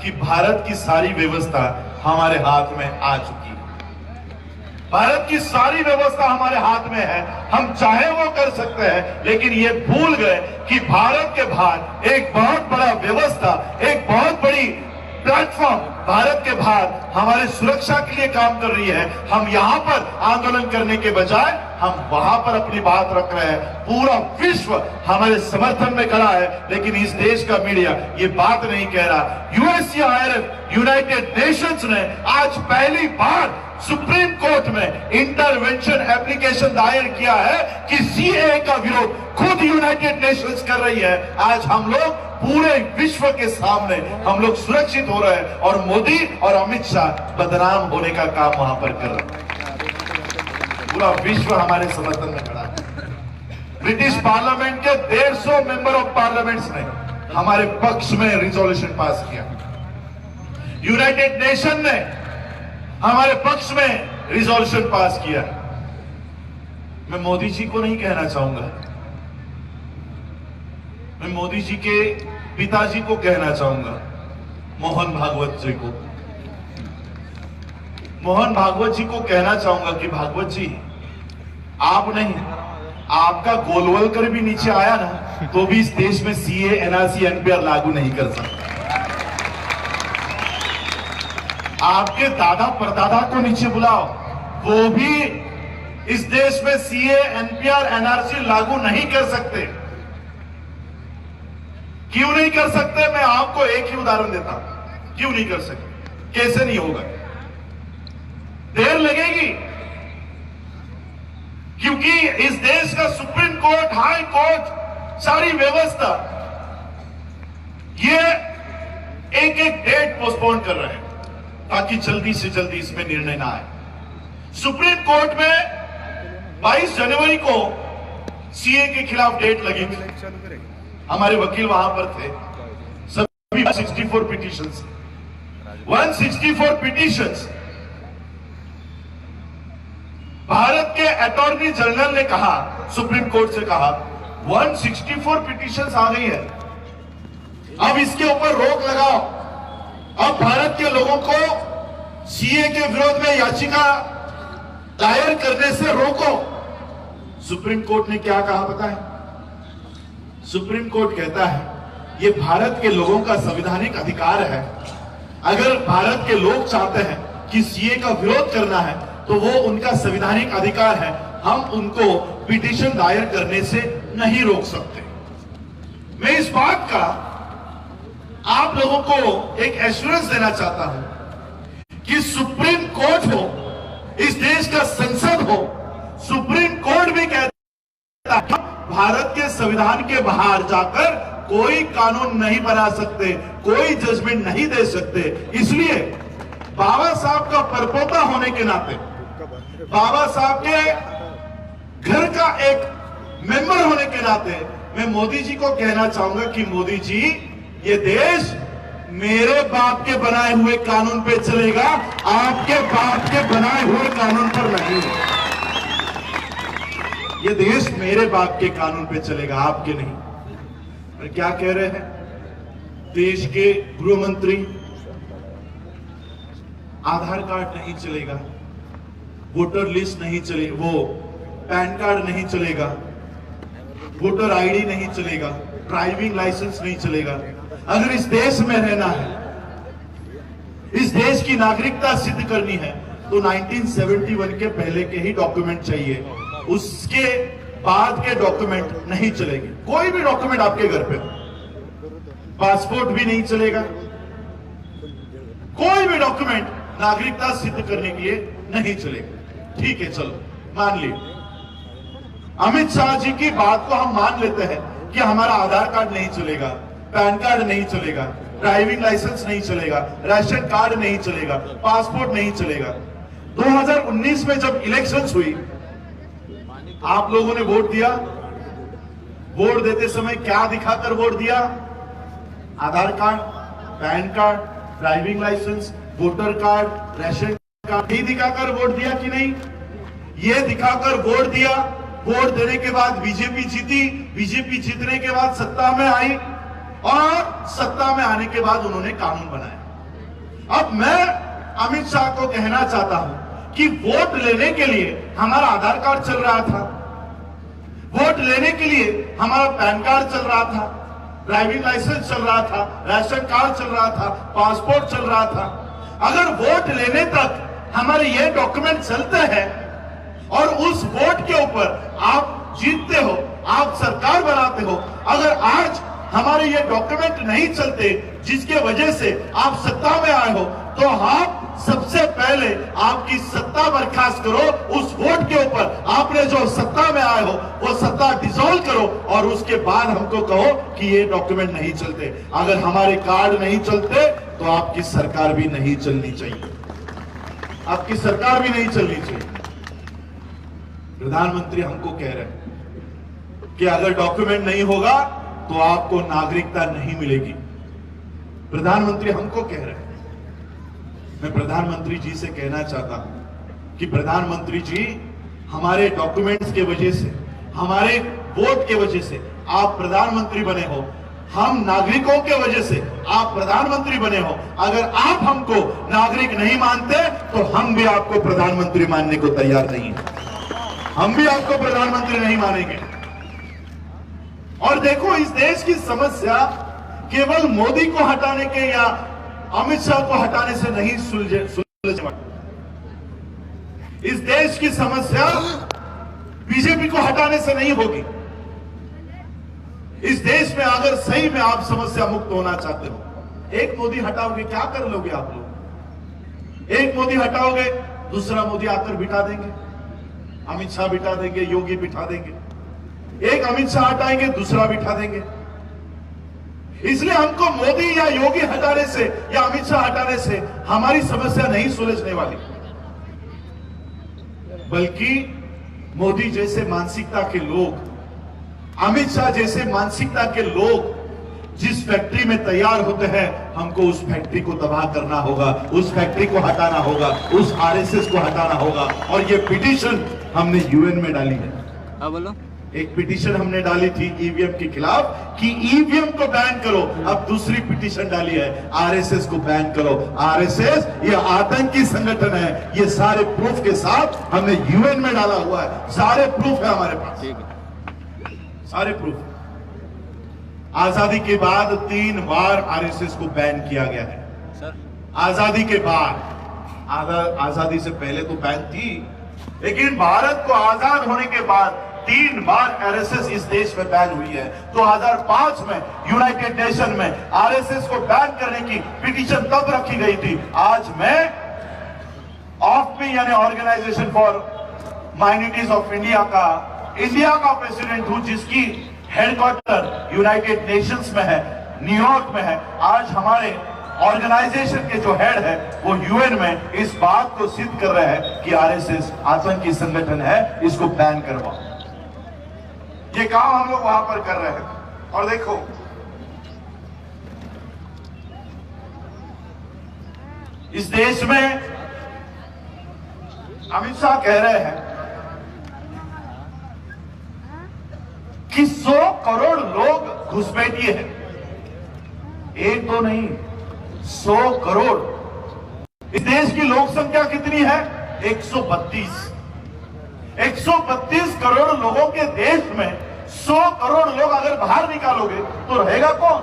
कि भारत की सारी व्यवस्था हमारे हाथ में आ चुकी है। भारत की सारी व्यवस्था हमारे हाथ में है, हम चाहे वो कर सकते हैं, लेकिन ये भूल गए कि भारत के बाहर एक बहुत बड़ा व्यवस्था, एक बहुत बड़ी प्लेटफॉर्म भारत के बाहर हमारे सुरक्षा के लिए काम कर रही है। हम यहां पर आंदोलन करने के बजाय हम वहां पर अपनी बात रख रहे हैं। पूरा विश्व हमारे समर्थन में खड़ा है, लेकिन इस देश का मीडिया ये बात नहीं कह रहा। यूएससीआईआरएफ, यूनाइटेड नेशंस ने आज पहली बार सुप्रीम कोर्ट में इंटरवेंशन एप्लीकेशन दायर किया है कि सीए का विरोध खुद यूनाइटेड नेशंस कर रही है। आज हम लोग पूरे विश्व के सामने हम लोग सुरक्षित हो रहे हैं और मोदी और अमित शाह बदनाम होने का काम वहां पर कर रहे हैं। पूरा विश्व हमारे समर्थन में खड़ा है। ब्रिटिश पार्लियामेंट के 150 मेंबर ऑफ पार्लियामेंट्स ने हमारे पक्ष में रिजोल्यूशन पास किया। यूनाइटेड नेशन ने हमारे पक्ष में रिजोल्यूशन पास किया। मैं मोदी जी को नहीं कहना चाहूंगा, मैं मोदी जी के पिताजी को कहना चाहूंगा, मोहन भागवत जी को। मोहन भागवत जी को कहना चाहूंगा कि भागवत जी, आप नहीं, आपका गोलवलकर भी नीचे आया ना तो भी इस देश में सीए एनआरसी एनपीआर लागू नहीं कर सकता। आपके दादा परदादा को नीचे बुलाओ, वो भी इस देश में सीए एनपीआर एनआरसी लागू नहीं कर सकते। क्यों नहीं कर सकते? मैं आपको एक ही उदाहरण देता हूं, क्यों नहीं कर सकते, कैसे नहीं होगा। देर लगेगी, क्योंकि इस देश का सुप्रीम कोर्ट, हाई कोर्ट, सारी व्यवस्था ये एक एक डेट पोस्टपोन कर रहे हैं ताकि जल्दी से जल्दी इसमें निर्णय ना आए। सुप्रीम कोर्ट में 22 जनवरी को सीए के खिलाफ डेट लगी थी। हमारे वकील वहां पर थे। सभी 164 पिटीशंस, 164 पिटीशंस। भारत के अटॉर्नी जनरल ने कहा, सुप्रीम कोर्ट से कहा, 164 पिटीशंस आ गई है, अब इसके ऊपर रोक लगाओ। अब भारत के लोगों को सीए के विरोध में याचिका दायर करने से रोको। सुप्रीम कोर्ट ने क्या कहा पता है? सुप्रीम कोर्ट कहता है ये भारत के लोगों का संवैधानिक अधिकार है। अगर भारत के लोग चाहते हैं कि सीए का विरोध करना है तो वो उनका संवैधानिक अधिकार है, हम उनको पिटीशन दायर करने से नहीं रोक सकते। मैं इस बात का आप लोगों को एक एश्योरेंस देना चाहता हूं कि सुप्रीम कोर्ट हो, इस देश का संसद हो, सुप्रीम कोर्ट भी कहता है भारत के संविधान के बाहर जाकर कोई कानून नहीं बना सकते, कोई जजमेंट नहीं दे सकते। इसलिए बाबा साहब का परपोता होने के नाते, बाबा साहब के घर का एक मेंबर होने के नाते मैं मोदी जी को कहना चाहूंगा कि मोदी जी, ये देश मेरे बाप के बनाए हुए कानून पे चलेगा, आपके बाप के बनाए हुए कानून पर नहीं। ये देश मेरे बाप के कानून पे चलेगा, आपके नहीं। और क्या कह रहे हैं देश के गृह मंत्री? आधार कार्ड नहीं चलेगा, वोटर लिस्ट नहीं चलेगी, वो पैन कार्ड नहीं चलेगा, वोटर आईडी नहीं चलेगा, ड्राइविंग लाइसेंस नहीं चलेगा। अगर इस देश में रहना है, इस देश की नागरिकता सिद्ध करनी है तो 1971 के पहले के ही डॉक्यूमेंट चाहिए, उसके बाद के डॉक्यूमेंट नहीं चलेंगे। कोई भी डॉक्यूमेंट आपके घर पे, पासपोर्ट भी नहीं चलेगा, कोई भी डॉक्यूमेंट नागरिकता सिद्ध करने के लिए नहीं चलेगा। ठीक है, चलो मान लिए अमित शाह जी की बात को हम मान लेते हैं कि हमारा आधार कार्ड नहीं चलेगा, पैन कार्ड नहीं चलेगा, ड्राइविंग लाइसेंस नहीं चलेगा, राशन कार्ड नहीं चलेगा, पासपोर्ट नहीं चलेगा। 2019 में जब इलेक्शंस हुई, आप लोगों ने वोट दिया। वोट देते समय क्या दिखाकर वोट दिया? Aadhaar card, PAN card, driving licence, voter card, ration card ही दिखाकर वोट दिया कि नहीं? ये दिखाकर वोट दिया। वोट देने के बाद बीजेपी जीती, बीजेपी जीतने के बाद सत्ता में आई और सत्ता में आने के बाद उन्होंने कानून बनाया। अब मैं अमित शाह को कहना चाहता हूं कि वोट लेने के लिए हमारा आधार कार्ड चल रहा था, वोट लेने के लिए हमारा पैन कार्ड चल रहा था, ड्राइविंग लाइसेंस चल रहा था, राशन कार्ड चल रहा था, पासपोर्ट चल रहा था। अगर वोट लेने तक हमारे ये डॉक्यूमेंट चलते हैं और उस वोट के ऊपर आप जीतते हो, आप सरकार बनाते हो, अगर आज हमारे ये डॉक्यूमेंट नहीं चलते जिसके वजह से आप सत्ता में आए हो, तो आप सबसे पहले आपकी सत्ता बर्खास्त करो। उस वोट के ऊपर आपने जो सत्ता में आए हो वो सत्ता डिसॉल्व करो और उसके बाद हमको कहो कि ये डॉक्यूमेंट नहीं चलते। अगर हमारे कार्ड नहीं चलते तो आपकी सरकार भी नहीं चलनी चाहिए, आपकी सरकार भी नहीं चलनी चाहिए। प्रधानमंत्री हमको कह रहे हैं कि अगर डॉक्यूमेंट नहीं होगा तो आपको नागरिकता नहीं मिलेगी। प्रधानमंत्री हमको कह रहे हैं। मैं प्रधानमंत्री जी से कहना चाहता हूं कि प्रधानमंत्री जी, हमारे डॉक्यूमेंट्स के वजह से, हमारे वोट के वजह से आप प्रधानमंत्री बने हो, हम नागरिकों के वजह से आप प्रधानमंत्री बने हो। अगर आप हमको नागरिक नहीं मानते तो हम भी आपको प्रधानमंत्री मानने को तैयार नहीं है, हम भी आपको प्रधानमंत्री नहीं मानेंगे। और देखो, इस देश की समस्या केवल मोदी को हटाने के या अमित शाह को हटाने से नहीं सुलझे। इस देश की समस्या बीजेपी को हटाने से नहीं होगी। इस देश में अगर सही में आप समस्या मुक्त होना चाहते हो, एक मोदी हटाओगे, क्या कर लोगे आप लोग? एक मोदी हटाओगे, दूसरा मोदी आकर बिठा देंगे, अमित शाह बिठा देंगे, योगी बिठा देंगे। एक अमित शाह हटाएंगे, दूसरा बिठा देंगे। इसलिए हमको मोदी या योगी हटाने से या अमित शाह हटाने से हमारी समस्या नहीं सुलझने वाली, बल्कि मोदी जैसे मानसिकता के लोग, अमित शाह जैसे मानसिकता के लोग जिस फैक्ट्री में तैयार होते हैं, हमको उस फैक्ट्री को तबाह करना होगा, उस फैक्ट्री को हटाना होगा, उस आरएसएस को हटाना होगा। और ये पिटीशन हमने यूएन में डाली है। हाँ बोलो। एक पिटीशन हमने डाली थी ईवीएम के खिलाफ कि ईवीएम को बैन करो। अब दूसरी पिटीशन डाली है आरएसएस को बैन करो। आरएसएस ये आतंकी संगठन है, ये सारे प्रूफ के साथ हमने यूएन में डाला हुआ है। सारे प्रूफ है हमारे पास, सारे प्रूफ। आजादी के बाद 3 बार आरएसएस को बैन किया गया है। आजादी के बाद, आजादी से पहले तो बैन थी, लेकिन भारत को आजाद होने के बाद 3 बार आरएसएस इस देश में बैन हुई है। 2005 में यूनाइटेड नेशन में आरएसएस को बैन करने की पिटीशन तब रखी गई थी। आज मैं ऑफपी यानी organisation for minorities of India का प्रेसिडेंट हूं, जिसकी हेडक्वार्टर यूनाइटेड नेशंस में है, न्यूयॉर्क में है। आज हमारे ऑर्गेनाइजेशन के जो हेड है वो यूएन में इस बात को सिद्ध कर रहे हैं कि आरएसएस आतंकी संगठन है, इसको बैन करवाओ। ये काम हम लोग वहां पर कर रहे हैं। और देखो, इस देश में अमित शाह कह रहे हैं कि 100 करोड़ लोग घुसपैठिए हैं। एक तो नहीं, 100 करोड़। इस देश की लोक संख्या कितनी है? 132। 132 करोड़ लोगों के देश में 100 करोड़ लोग अगर बाहर निकालोगे तो रहेगा कौन?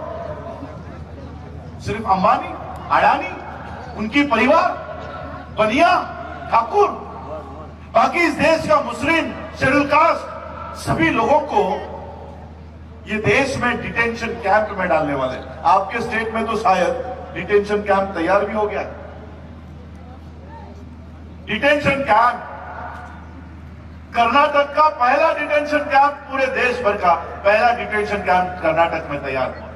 सिर्फ अंबानी, अडानी, उनकी परिवार, बनिया, ठाकुर। बाकी इस देश का मुस्लिम, शेड्यूल कास्ट, सभी लोगों को ये देश में डिटेंशन कैंप में डालने वाले। आपके स्टेट में तो शायद डिटेंशन कैंप तैयार भी हो गया। डिटेंशन कैंप, कर्नाटक का पहला डिटेंशन कैंप, पूरे देश भर का पहला डिटेंशन कैंप कर्नाटक में तैयार हुआ।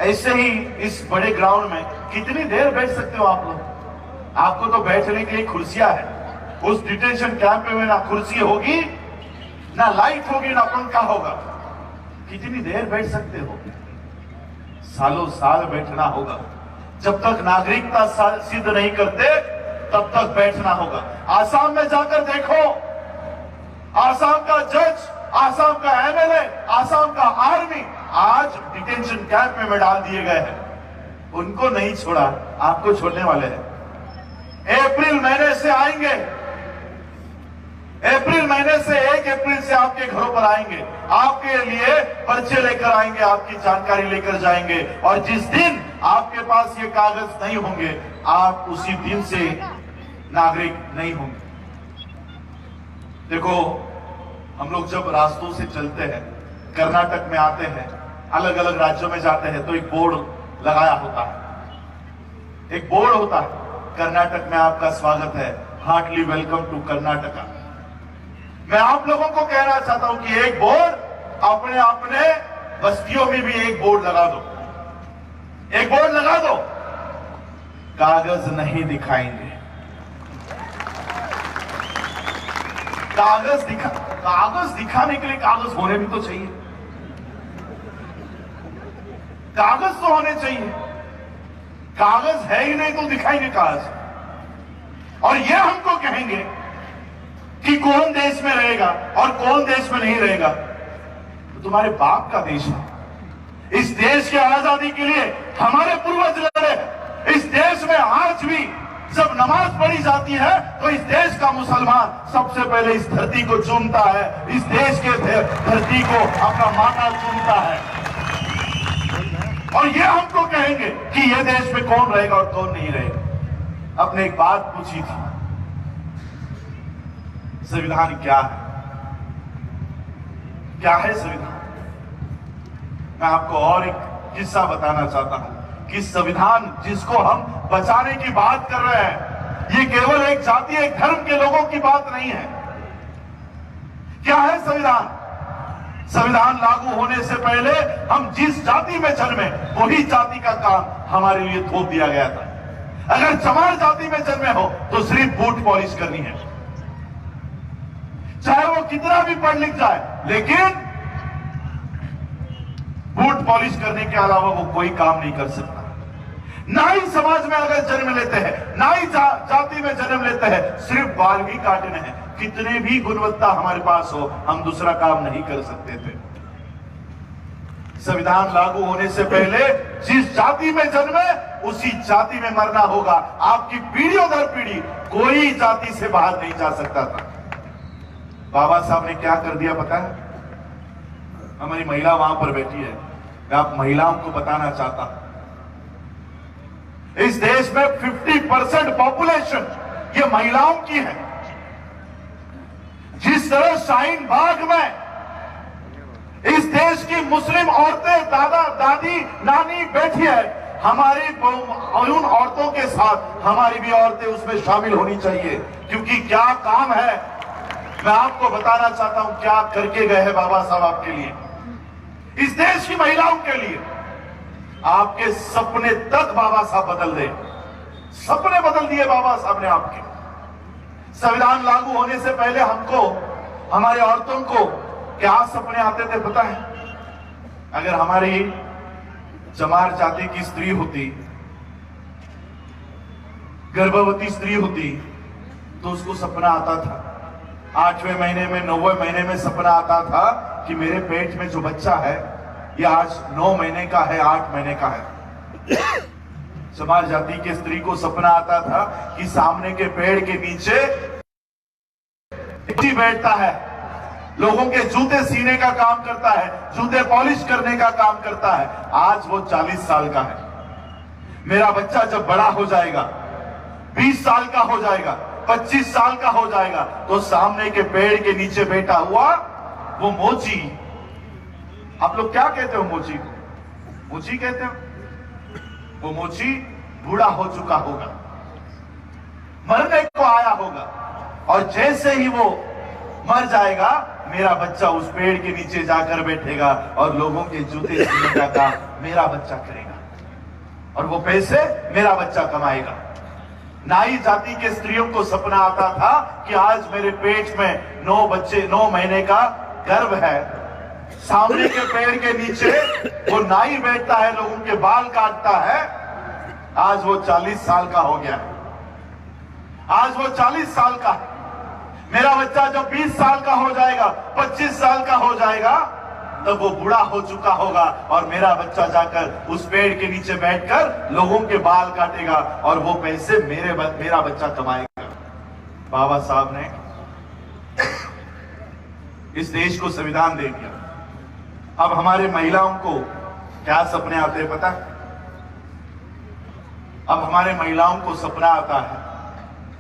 ऐसे ही इस बड़े ग्राउंड में कितनी देर बैठ सकते हो आप लोग? आपको तो बैठने के लिए कुर्सियां है। उस डिटेंशन कैंप में ना कुर्सी होगी, ना लाइट होगी, ना पंखा होगा। कितनी देर बैठ सकते हो? सालों साल बैठना होगा। जब तक नागरिकता सिद्ध नहीं करते तब तक बैठना होगा। आसाम में जाकर देखो, आसाम का जज, आसाम का एमएलए, आसाम का आर्मी आज डिटेंशन कैंप में डाल दिए गए हैं। उनको नहीं छोड़ा, आपको छोड़ने वाले हैं। अप्रैल महीने से आएंगे, अप्रैल महीने से 1 अप्रैल से आपके घरों पर आएंगे, आपके लिए पर्चे लेकर आएंगे, आपकी जानकारी लेकर जाएंगे। और जिस दिन आपके पास ये कागज नहीं होंगे, आप उसी दिन से नागरिक नहीं होंगे। देखो, हम लोग जब रास्तों से चलते हैं, कर्नाटक में आते हैं, अलग अलग राज्यों में जाते हैं, तो एक बोर्ड लगाया होता है। एक बोर्ड होता है, कर्नाटक में आपका स्वागत है, हार्टली वेलकम टू कर्नाटका। मैं आप लोगों को कहना चाहता हूं कि एक बोर्ड अपने अपने बस्तियों में भी एक बोर्ड लगा दो, एक बोर्ड लगा दो। कागज नहीं दिखाएंगे, कागज दिखाने के लिए कागज होने भी तो चाहिए, कागज तो होने चाहिए। कागज है ही नहीं तो दिखाएंगे कागज। और ये हमको कहेंगे कि कौन देश में रहेगा और कौन देश में नहीं रहेगा। तो तुम्हारे बाप का देश है। इस देश की आजादी के लिए हमारे पूर्वज लड़े। इस देश में आज भी जब नमाज पढ़ी जाती है तो इस देश का मुसलमान सबसे पहले इस धरती को चूमता है, इस देश के धरती को अपना माता चूमता है। और ये हमको कहेंगे कि ये देश में कौन रहेगा और कौन नहीं रहेगा। आपने एक बात पूछी थी, संविधान क्या है? क्या है संविधान? मैं आपको और एक किस्सा बताना चाहता हूं कि संविधान जिसको हम बचाने की बात कर रहे हैं, ये केवल एक जाति, एक धर्म के लोगों की बात नहीं है। क्या है संविधान? संविधान लागू होने से पहले हम जिस जाति में जन्मे, वही जाति का काम हमारे लिए थोप दिया गया था। अगर चमार जाति में जन्मे हो तो सिर्फ बूट पॉलिश करनी है, चाहे वो कितना भी पढ़ लिख जाए, लेकिन बूट पॉलिश करने के अलावा वो कोई काम नहीं कर सकता। ना ही समाज में अगर जन्म लेते हैं, ना ही जाति में जन्म लेते हैं, सिर्फ बाल ही काटने हैं, कितने भी गुणवत्ता हमारे पास हो, हम दूसरा काम नहीं कर सकते थे। संविधान लागू होने से पहले जिस जाति में जन्मे उसी जाति में मरना होगा। आपकी पीढ़ियों दर पीढ़ी कोई जाति से बाहर नहीं जा सकता था। बाबा साहब ने क्या कर दिया पता है? हमारी महिला वहां पर बैठी है, मैं आप महिलाओं को बताना चाहता हूं, इस देश में 50% पॉपुलेशन ये महिलाओं की है। जिस तरह शाहीन बाग में इस देश की मुस्लिम औरतें दादा दादी नानी बैठी है, हमारी उन औरतों के साथ हमारी भी औरतें उसमें शामिल होनी चाहिए। क्योंकि क्या काम है मैं आपको बताना चाहता हूं, क्या करके गए हैं बाबा साहब आपके लिए, इस देश की महिलाओं के लिए। आपके सपने तक बाबा साहब बदल दे, सपने बदल दिए बाबा साहब ने आपके। संविधान लागू होने से पहले हमको, हमारे औरतों को क्या सपने आते थे पता है? अगर हमारी चमार जाति की स्त्री होती, गर्भवती स्त्री होती, तो उसको सपना आता था 8वें महीने में 9वें महीने में सपना आता था कि मेरे पेट में जो बच्चा है ये आज 9 महीने का है, 8 महीने का है। चमार जाति के स्त्री को सपना आता था कि सामने के पेड़ के नीचे बैठता है, लोगों के जूते सीने का काम करता है, जूते पॉलिश करने का काम करता है। आज वो 40 साल का है। मेरा बच्चा जब बड़ा हो जाएगा, 20 साल का हो जाएगा, 25 साल का हो जाएगा, तो सामने के पेड़ के नीचे बैठा हुआ वो मोची, आप लोग क्या कहते हो मोची को? मोची कहते हो? वो मोची बूढ़ा हो चुका होगा, मरने को आया होगा, और जैसे ही वो मर जाएगा मेरा बच्चा उस पेड़ के नीचे जाकर बैठेगा और लोगों के जूते सीने का काम मेरा बच्चा करेगा, और वो पैसे मेरा बच्चा कमाएगा। नाई जाति के स्त्रियों को सपना आता था कि आज मेरे पेट में 9 बच्चे, 9 महीने का गर्भ है। सामने के पेड़ के नीचे वो नाई बैठता है, लोगों के बाल काटता है। आज वो 40 साल का हो गया है, आज वो 40 साल का है। मेरा बच्चा जब 20 साल का हो जाएगा, 25 साल का हो जाएगा, तब वो बूढ़ा हो चुका होगा, और मेरा बच्चा जाकर उस पेड़ के नीचे बैठकर लोगों के बाल काटेगा, और वो पैसे मेरा बच्चा कमाएगा। बाबा साहब ने इस देश को संविधान दे दिया। अब हमारे महिलाओं को क्या सपने आते हैं पता है? अब हमारे महिलाओं को सपना आता है,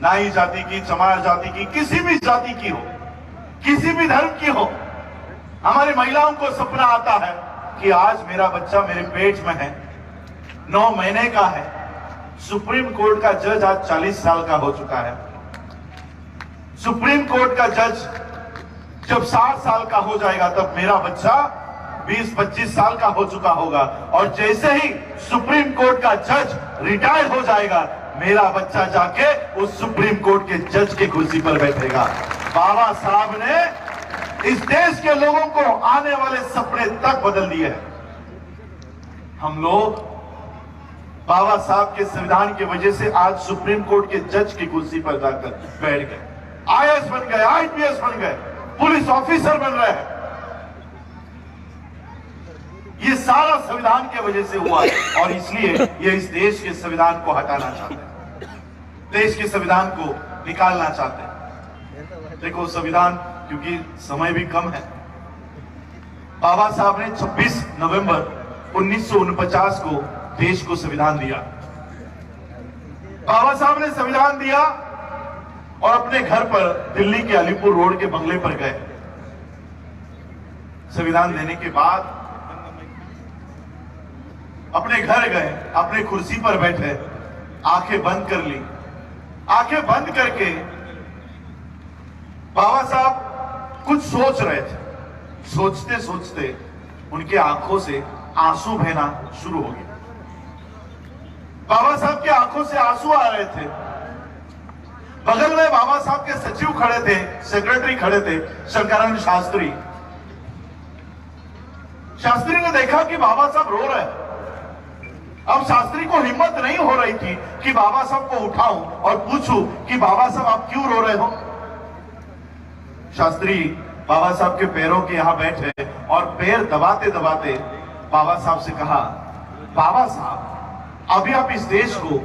नाई जाति की, चमार जाति की, किसी भी जाति की हो, किसी भी धर्म की हो, हमारी महिलाओं को सपना आता है कि आज मेरा बच्चा मेरे पेट में है, 9 महीने का है। सुप्रीम कोर्ट का जज आज 40 साल का हो चुका है। सुप्रीम कोर्ट का जज जब 60 साल का हो जाएगा तब मेरा बच्चा 20-25 साल का हो चुका होगा, और जैसे ही सुप्रीम कोर्ट का जज रिटायर हो जाएगा मेरा बच्चा जाके उस सुप्रीम कोर्ट के जज की कुर्सी पर बैठेगा। बाबा साहब ने इस देश के लोगों को आने वाले सपने तक बदल दिए हैं। हम लोग बाबा साहब के संविधान की वजह से आज सुप्रीम कोर्ट के जज की कुर्सी पर जाकर बैठ गए, आईएएस बन गए, आईपीएस बन गए, पुलिस ऑफिसर बन रहे हैं। ये सारा संविधान की वजह से हुआ है, और इसलिए ये इस देश के संविधान को हटाना चाहते हैं, देश के संविधान को निकालना चाहते हैं। देखो संविधान, क्योंकि समय भी कम है, बाबा साहब ने 26 नवंबर 1949 को देश को संविधान दिया। बाबा साहब ने संविधान दिया और अपने घर पर दिल्ली के अलीपुर रोड के बंगले पर गए। संविधान देने के बाद अपने घर गए, अपने कुर्सी पर बैठे, आंखें बंद कर ली। आंखें बंद करके बाबा साहब कुछ सोच रहे थे। सोचते सोचते उनके आंखों से आंसू बहना शुरू हो गया। बाबा साहब की आंखों से आंसू आ रहे थे। बगल में बाबा साहब के सचिव खड़े थे, सेक्रेटरी खड़े थे, शंकरानंद शास्त्री। शास्त्री ने देखा कि बाबा साहब रो रहे हैं। अब शास्त्री को हिम्मत नहीं हो रही थी कि बाबा साहब को उठाऊं और पूछूं कि बाबा साहब आप क्यों रो रहे हो। शास्त्री बाबा साहब के पैरों के यहां बैठे और पैर दबाते दबाते बाबा साहब से कहा, बाबा साहब अभी आप इस देश को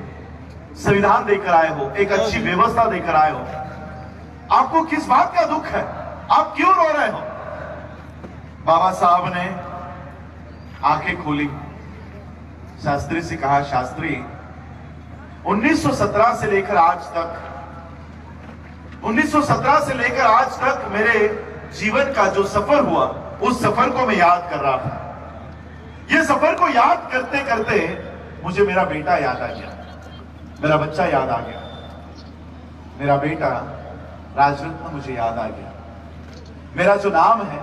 संविधान देकर आए हो, एक अच्छी व्यवस्था देकर आए हो, आपको किस बात का दुख है, आप क्यों रो रहे हो? बाबा साहब ने आंखें खोली, शास्त्री से कहा, शास्त्री 1917 से लेकर आज तक मेरे जीवन का जो सफर हुआ, उस सफर को मैं याद कर रहा था। ये सफर को याद करते करते मुझे मेरा बेटा याद आ गया, मेरा बच्चा याद आ गया, मेरा बेटा राजरत्न मुझे याद आ गया। मेरा जो नाम है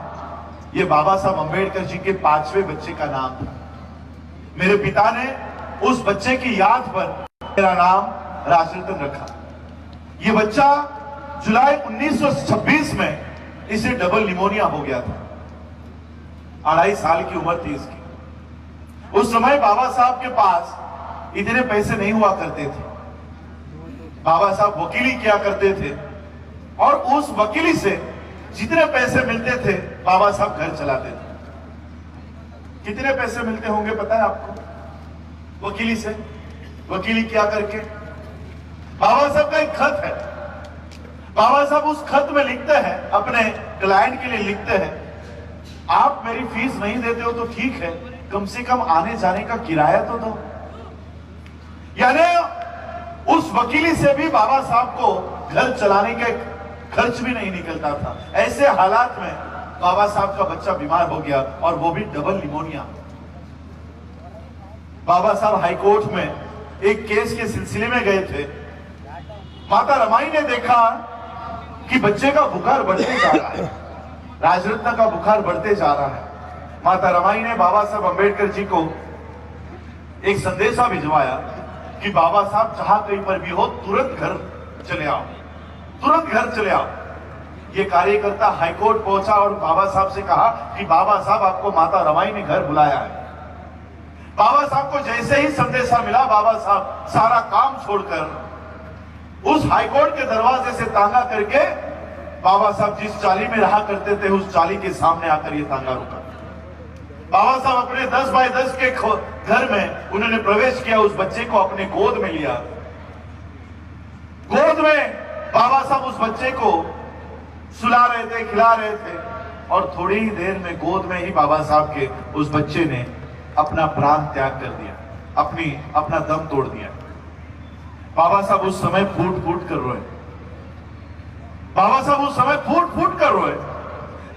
ये बाबा साहब अंबेडकर जी के 5वें बच्चे का नाम था। मेरे पिता ने उस बच्चे की याद पर मेरा नाम राजरत्न रखा। ये बच्चा जुलाई 1926 में इसे डबल निमोनिया हो गया था। 2.5 साल की उम्र थी इसकी। उस समय बाबा साहब के पास इतने पैसे नहीं हुआ करते थे। बाबा साहब वकीली किया करते थे और उस वकीली से जितने पैसे मिलते थे बाबा साहब घर चलाते थे। कितने पैसे मिलते होंगे पता है आपको? वकीली से, वकीली किया करके बाबा साहब का एक खत है। बाबा साहब उस खत में लिखते हैं, अपने क्लाइंट के लिए लिखते हैं, आप मेरी फीस नहीं देते हो तो ठीक है, कम से कम आने जाने का किराया तो दो। यानी उस वकीली से भी बाबा साहब को घर चलाने का खर्च भी नहीं निकलता था। ऐसे हालात में बाबा साहब का बच्चा बीमार हो गया और वो भी डबल निमोनिया। बाबा साहब हाईकोर्ट में एक केस के सिलसिले में गए थे। माता रमाई ने देखा कि बच्चे का बुखार बढ़ते जा रहा है, राजरत्न का बुखार बढ़ते जा रहा है। माता रमाई ने बाबा साहब अंबेडकर जी को एक संदेशा भिजवाया कि बाबा साहब जहां कहीं पर भी हो तुरंत घर चले आओ, तुरंत घर चले आओ। ये कार्यकर्ता हाईकोर्ट पहुंचा और बाबा साहब से कहा कि बाबा साहब आपको माता रमाई ने घर बुलाया है। बाबा साहब को जैसे ही संदेशा मिला, बाबा साहब सारा काम छोड़कर उस हाईकोर्ट के दरवाजे से तांगा करके बाबा साहब जिस चाली में रहा करते थे उस चाली के सामने आकर ये तांगा रुका। बाबा साहब अपने 10 बाय 10 के घर में उन्होंने प्रवेश किया, उस बच्चे को अपने गोद में लिया। गोद में बाबा साहब उस बच्चे को सुला रहे थे, खिला रहे थे और थोड़ी ही देर में गोद में ही बाबा साहब के उस बच्चे ने अपना प्राण त्याग कर दिया, अपना दम तोड़ दिया। बाबा साहब उस समय फूट फूट कर रोए। बाबा साहब उस समय फूट फूट कर रोए।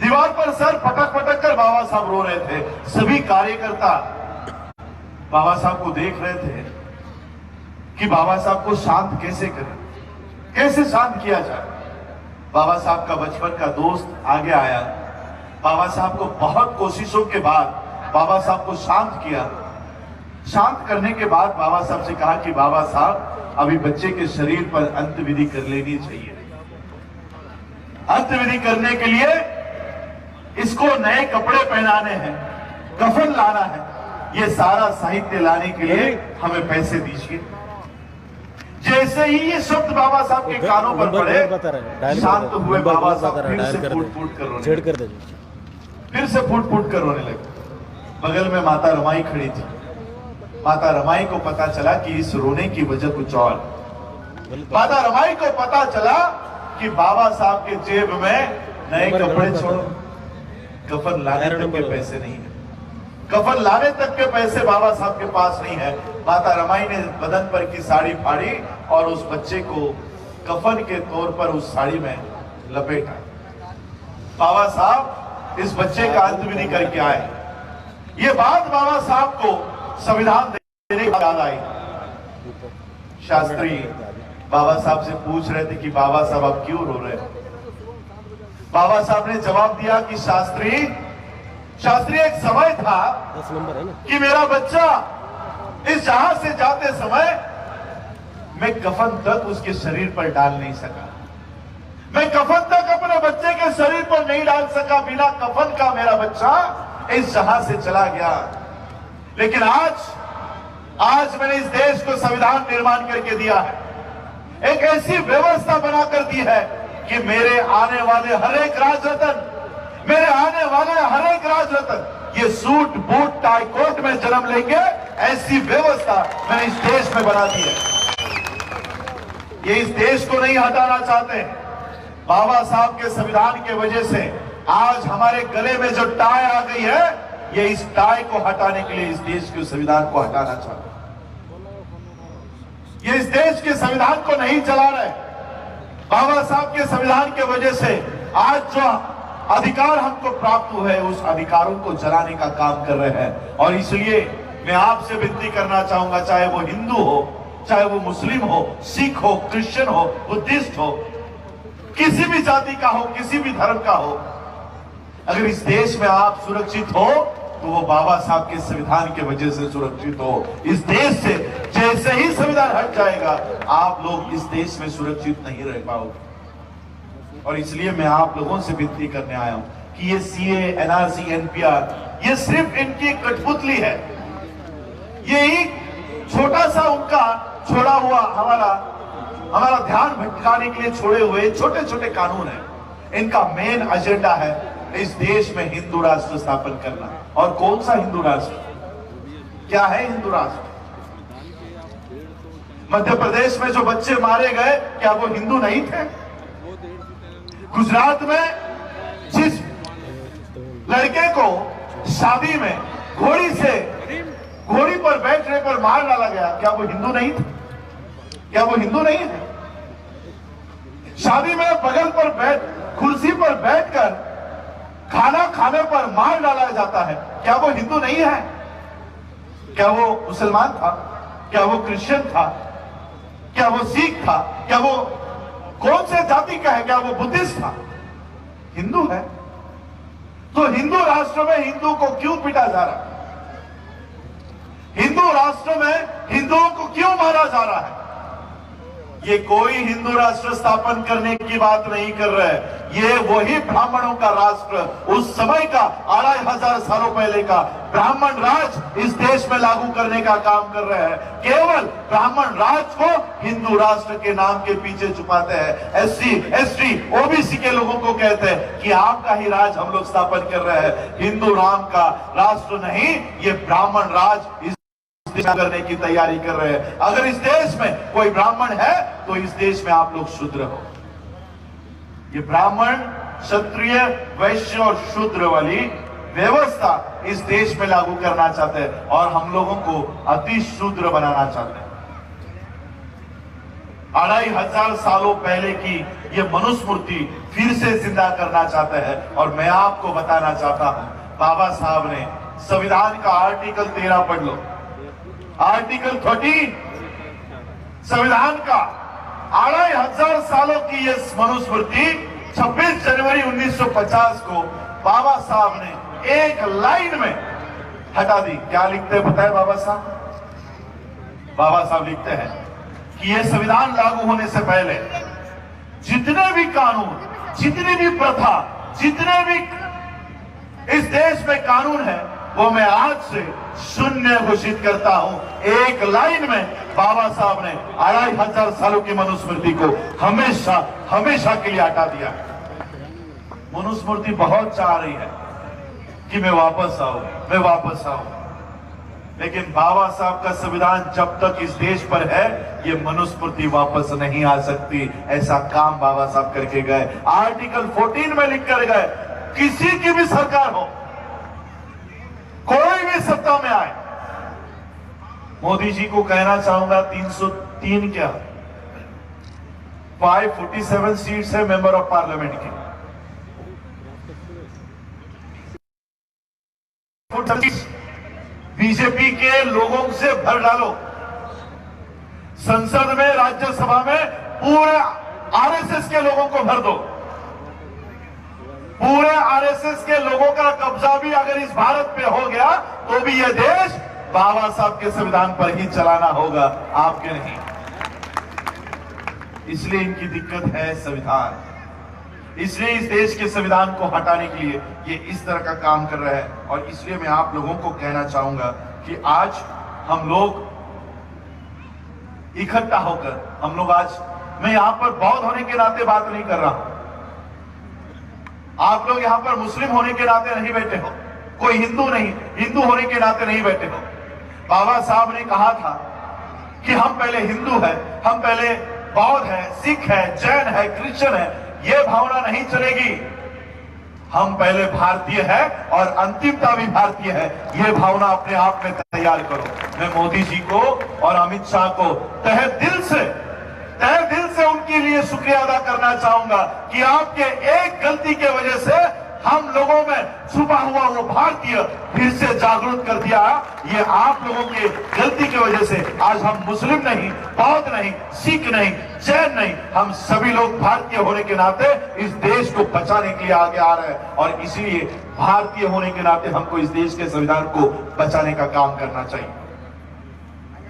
दीवार पर सर पटक पटक कर बाबा साहब रो रहे थे। सभी कार्यकर्ता बाबा साहब को देख रहे थे कि बाबा साहब को शांत कैसे करें, कैसे शांत किया जाए। बाबा साहब का बचपन का दोस्त आगे आया। बाबा साहब को बहुत कोशिशों के बाद बाबा साहब को शांत किया। शांत करने के बाद बाबा साहब से कहा कि बाबा साहब अभी बच्चे के शरीर पर अंत्यविधि कर लेनी चाहिए। अंत्यविधि करने के लिए इसको नए कपड़े पहनाने हैं, कफन लाना है, ये सारा साहित्य लाने के लिए हमें पैसे दीजिए। जैसे ही ये शब्द बाबा साहब के कानों पर पड़े, शांत हुए बाबा साहब फिर से फूट फूट कर रोने लगे। फिर से फूट फूट कर रोने लगे। बगल में माता रमाई खड़ी थी। माता रमाई को पता चला कि इस रोने की वजह कुछ और। माता रमाई को पता चला कि बाबा साहब के जेब में नए कपड़े छोड़ो, कफन लाने तक के पैसे नहीं है। कफन लाने तक के पैसे बाबा साहब के पास नहीं है। माता रमाई ने बदन पर की साड़ी फाड़ी और उस बच्चे को कफन के तौर पर उस साड़ी में लपेटा। बाबा साहब इस बच्चे का अंत्यविधि करके आए। ये बात बाबा साहब को संविधान देने की याद आई। शास्त्री बाबा साहब से पूछ रहे थे कि बाबा साहब आप क्यों रो रहे हो? बाबा साहब ने जवाब दिया कि शास्त्री एक समय था कि मेरा बच्चा इस जहां से जाते समय मैं कफन तक उसके शरीर पर डाल नहीं सका। मैं कफन तक अपने बच्चे के शरीर पर नहीं डाल सका। बिना कफन का मेरा बच्चा इस जहां से चला गया। लेकिन आज मैंने इस देश को संविधान निर्माण करके दिया है, एक ऐसी व्यवस्था बनाकर दी है कि मेरे आने वाले हर एक राजरत्न, मेरे आने वाले हर एक राजरत्न ये सूट बूट टाई कोट में जन्म लेंगे, ऐसी व्यवस्था मैंने इस देश में बना दी है। ये इस देश को नहीं हटाना चाहते। बाबा साहब के संविधान के वजह से आज हमारे गले में जो टाई आ गई है, ये इस टाई को हटाने के लिए इस देश के संविधान को हटाना चाहते। ये इस देश के संविधान को नहीं चला रहे। बाबा साहब के संविधान के वजह से आज जो अधिकार हमको प्राप्त हुए हैं, उस अधिकारों को जलाने का काम कर रहे हैं। और इसलिए मैं आपसे विनती करना चाहूंगा, चाहे वो हिंदू हो, चाहे वो मुस्लिम हो, सिख हो, क्रिश्चियन हो, बुद्धिस्ट हो, किसी भी जाति का हो, किसी भी धर्म का हो, अगर इस देश में आप सुरक्षित हो तो वो बाबा साहब के संविधान की वजह से सुरक्षित हो। इस देश से जैसे ही संविधान हट जाएगा, आप लोग इस देश में सुरक्षित नहीं रह पाओगे। और इसलिए मैं आप लोगों से विनती करने आया हूं कि ये सीए, एनआरसी, एनपीआर ये सिर्फ इनकी कठपुतली है। ये एक छोटा सा उनका छोड़ा हुआ हमारा ध्यान भटकाने के लिए छोड़े हुए छोटे छोटे कानून है। इनका मेन एजेंडा है इस देश में हिंदू राष्ट्र स्थापन करना। और कौन सा हिंदू राष्ट्र? क्या है हिंदू राष्ट्र? मध्य प्रदेश में जो बच्चे मारे गए, क्या वो हिंदू नहीं थे? गुजरात में जिस लड़के को शादी में घोड़ी पर बैठने पर मार डाला गया, क्या वो हिंदू नहीं था? क्या वो हिंदू नहीं है? शादी में बगल पर कुर्सी पर बैठकर खाना खाने पर मार डाला जाता है, क्या वो हिंदू नहीं है? क्या वो मुसलमान था? क्या वो क्रिश्चियन था? क्या वो सिख था? क्या वो कौन से जाति का है? क्या वो बुद्धिस्ट था? हिंदू है। तो हिंदू राष्ट्र में हिंदू को क्यों पीटा जा रहा है? हिंदू राष्ट्र में हिंदुओं को क्यों मारा जा रहा है? ये कोई हिंदू राष्ट्र स्थापन करने की बात नहीं कर रहे हैं। ये वही ब्राह्मणों का राष्ट्र, उस समय का 2500 सालों पहले का ब्राह्मण राज इस देश में लागू करने का काम कर रहे हैं। केवल ब्राह्मण राज को हिंदू राष्ट्र के नाम के पीछे छुपाते हैं। एससी, एसटी, ओबीसी के लोगों को कहते हैं कि आपका ही राज हम लोग स्थापन कर रहे हैं। हिंदू राम का राष्ट्र नहीं, ये ब्राह्मण राज इस करने की तैयारी कर रहे हैं। अगर इस देश में कोई ब्राह्मण है तो इस देश में आप लोग शूद्र हो। ये ब्राह्मण, क्षत्रिय, वैश्य और शूद्र वाली व्यवस्था इस देश में लागू करना चाहते हैं और हम लोगों को अति शूद्र बनाना चाहते हैं। 2500 सालों पहले की ये मनुस्मृति फिर से जिंदा करना चाहते हैं। और मैं आपको बताना चाहता हूं, बाबा साहब ने संविधान का आर्टिकल 13 पढ़ लो, आर्टिकल 13 संविधान का 2500 सालों की ये मनुस्मृति 26 जनवरी 1950 को बाबा साहब ने एक लाइन में हटा दी। क्या लिखते हैं पता है बाबा साहब? बाबा साहब लिखते हैं कि ये संविधान लागू होने से पहले जितने भी कानून, जितनी भी प्रथा, जितने भी इस देश में कानून है, वो मैं आज से शून्य घोषित करता हूं। एक लाइन में बाबा साहब ने 2500 सालों की मनुस्मृति को हमेशा हमेशा के लिए हटा दिया। मनुस्मृति बहुत चाह रही है कि मैं वापस आऊं, लेकिन बाबा साहब का संविधान जब तक इस देश पर है, ये मनुस्मृति वापस नहीं आ सकती। ऐसा काम बाबा साहब करके गए। आर्टिकल 14 में लिख कर गए, किसी की भी सरकार हो, कोई भी सत्ता में आए, मोदी जी को कहना चाहूंगा 303 क्या 547 सीट्स है मेंबर ऑफ पार्लियामेंट की। बीजेपी के लोगों से भर डालो। संसद में, राज्यसभा में पूरे आरएसएस के लोगों को भर दो। पूरे आरएसएस के लोगों का कब्जा भी अगर इस भारत पे हो गया तो भी यह देश बाबा साहब के संविधान पर ही चलाना होगा, आपके नहीं। इसलिए इनकी दिक्कत है संविधान। इसलिए इस देश के संविधान को हटाने के लिए ये इस तरह का काम कर रहे हैं। और इसलिए मैं आप लोगों को कहना चाहूंगा कि आज हम लोग इकट्ठा होकर, हम लोग आज, मैं यहां पर बौद्ध होने के नाते बात नहीं कर रहा हूं, आप लोग यहां पर मुस्लिम होने के नाते नहीं बैठे हो, कोई हिंदू नहीं, हिंदू होने के नाते नहीं बैठे हो। बाबा साहब ने कहा था कि हम पहले हिंदू है, हम पहले बौद्ध है, सिख है, जैन है, क्रिश्चियन है, यह भावना नहीं चलेगी। हम पहले भारतीय है और अंतिमता भी भारतीय है, यह भावना अपने आप में तैयार करो। मैं मोदी जी को और अमित शाह को तहे दिल से उनके लिए शुक्रिया अदा करना चाहूंगा कि आपके एक गलती के वजह से हम लोगों में छुपा हुआ वो भारतीय फिर से जागरूक कर दिया। ये आप लोगों के गलती की वजह से आज हम मुस्लिम नहीं, बौद्ध नहीं, सिख नहीं, जैन नहीं, हम सभी लोग भारतीय होने के नाते इस देश को बचाने के लिए आगे आ रहे हैं। और इसलिए भारतीय होने के नाते हमको इस देश के संविधान को बचाने का काम करना चाहिए।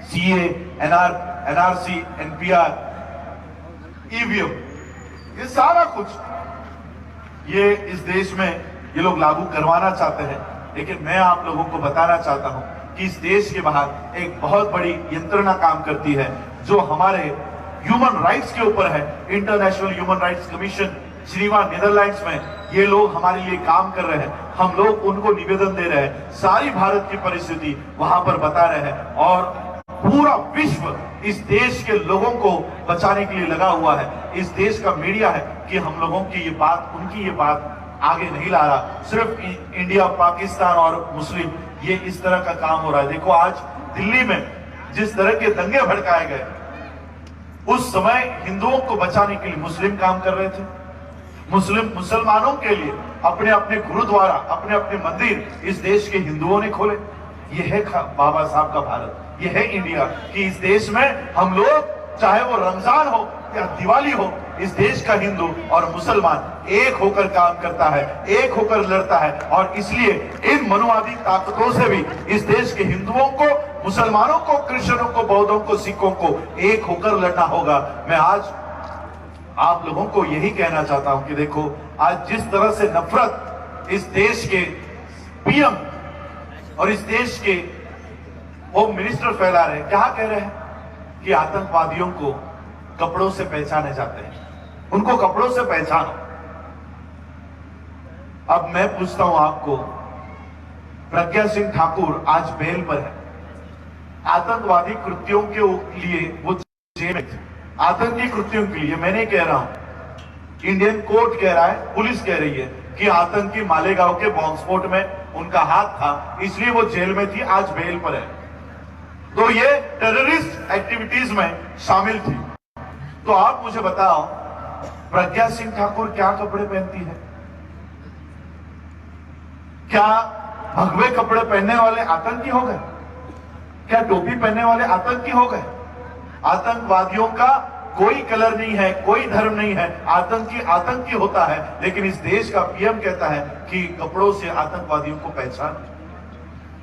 सीए, एनआरसी, एनपीआर, ईवीएम, ये सारा कुछ ये इस देश में ये लोग लागू करवाना चाहते हैं। लेकिन मैं आप लोगों को बताना चाहता हूं कि इस देश के बाहर एक बहुत बड़ी यंत्रणा काम करती है जो हमारे ह्यूमन राइट्स के ऊपर है। International human rights commission Geneva, Netherlands में ये लोग हमारे लिए काम कर रहे हैं। हम लोग उनको निवेदन दे रहे हैं, सारी भारत की परिस्थिति वहां पर बता रहे हैं और पूरा विश्व इस देश के लोगों को बचाने के लिए लगा हुआ है। इस देश का मीडिया है कि हम लोगों की ये बात, उनकी ये बात आगे नहीं ला रहा। सिर्फ इंडिया, पाकिस्तान और मुस्लिम, ये इस तरह का काम हो रहा है। देखो आज दिल्ली में जिस तरह के दंगे भड़काए गए, उस समय हिंदुओं को बचाने के लिए मुस्लिम काम कर रहे थे। मुसलमानों के लिए अपने अपने गुरुद्वारा, अपने अपने मंदिर इस देश के हिंदुओं ने खोले। यह है बाबा साहब का भारत, यह है इंडिया कि इस देश में हम लोग, चाहे वो रमजान हो या दिवाली हो, इस देश का हिंदू और मुसलमान एक होकर काम करता है, एक होकर लड़ता है। और इसलिए इन मनुवादी ताकतों से भी इस देश के हिंदुओं को, मुसलमानों को, क्रिश्चियनों को, बौद्धों को, सिखों को एक होकर लड़ना होगा। मैं आज आप लोगों को यही कहना चाहता हूं कि देखो आज जिस तरह से नफरत इस देश के पीएम और इस देश के होम मिनिस्टर फैला रहे, क्या कह रहे हैं कि आतंकवादियों को कपड़ों से पहचाने जाते हैं, उनको कपड़ों से पहचानो। अब मैं पूछता हूं आपको, प्रज्ञा सिंह ठाकुर आज बेल पर है। आतंकवादी कृत्यों के लिए वो जेल में थे, आतंकी कृत्यों के लिए। मैं नहीं कह रहा हूं, इंडियन कोर्ट कह रहा है, पुलिस कह रही है कि आतंकी मालेगांव के बॉम्ब स्फोट में उनका हाथ था, इसलिए वो जेल में थी, आज बेल पर है। तो ये टेररिस्ट एक्टिविटीज में शामिल थी। तो आप मुझे बताओ, प्रज्ञा सिंह ठाकुर क्या कपड़े पहनती है? क्या भगवे कपड़े पहनने वाले आतंकी हो गए? क्या टोपी पहनने वाले आतंकी हो गए? आतंकवादियों का कोई कलर नहीं है, कोई धर्म नहीं है, आतंकी आतंकी होता है। लेकिन इस देश का पीएम कहता है कि कपड़ों से आतंकवादियों को पहचान।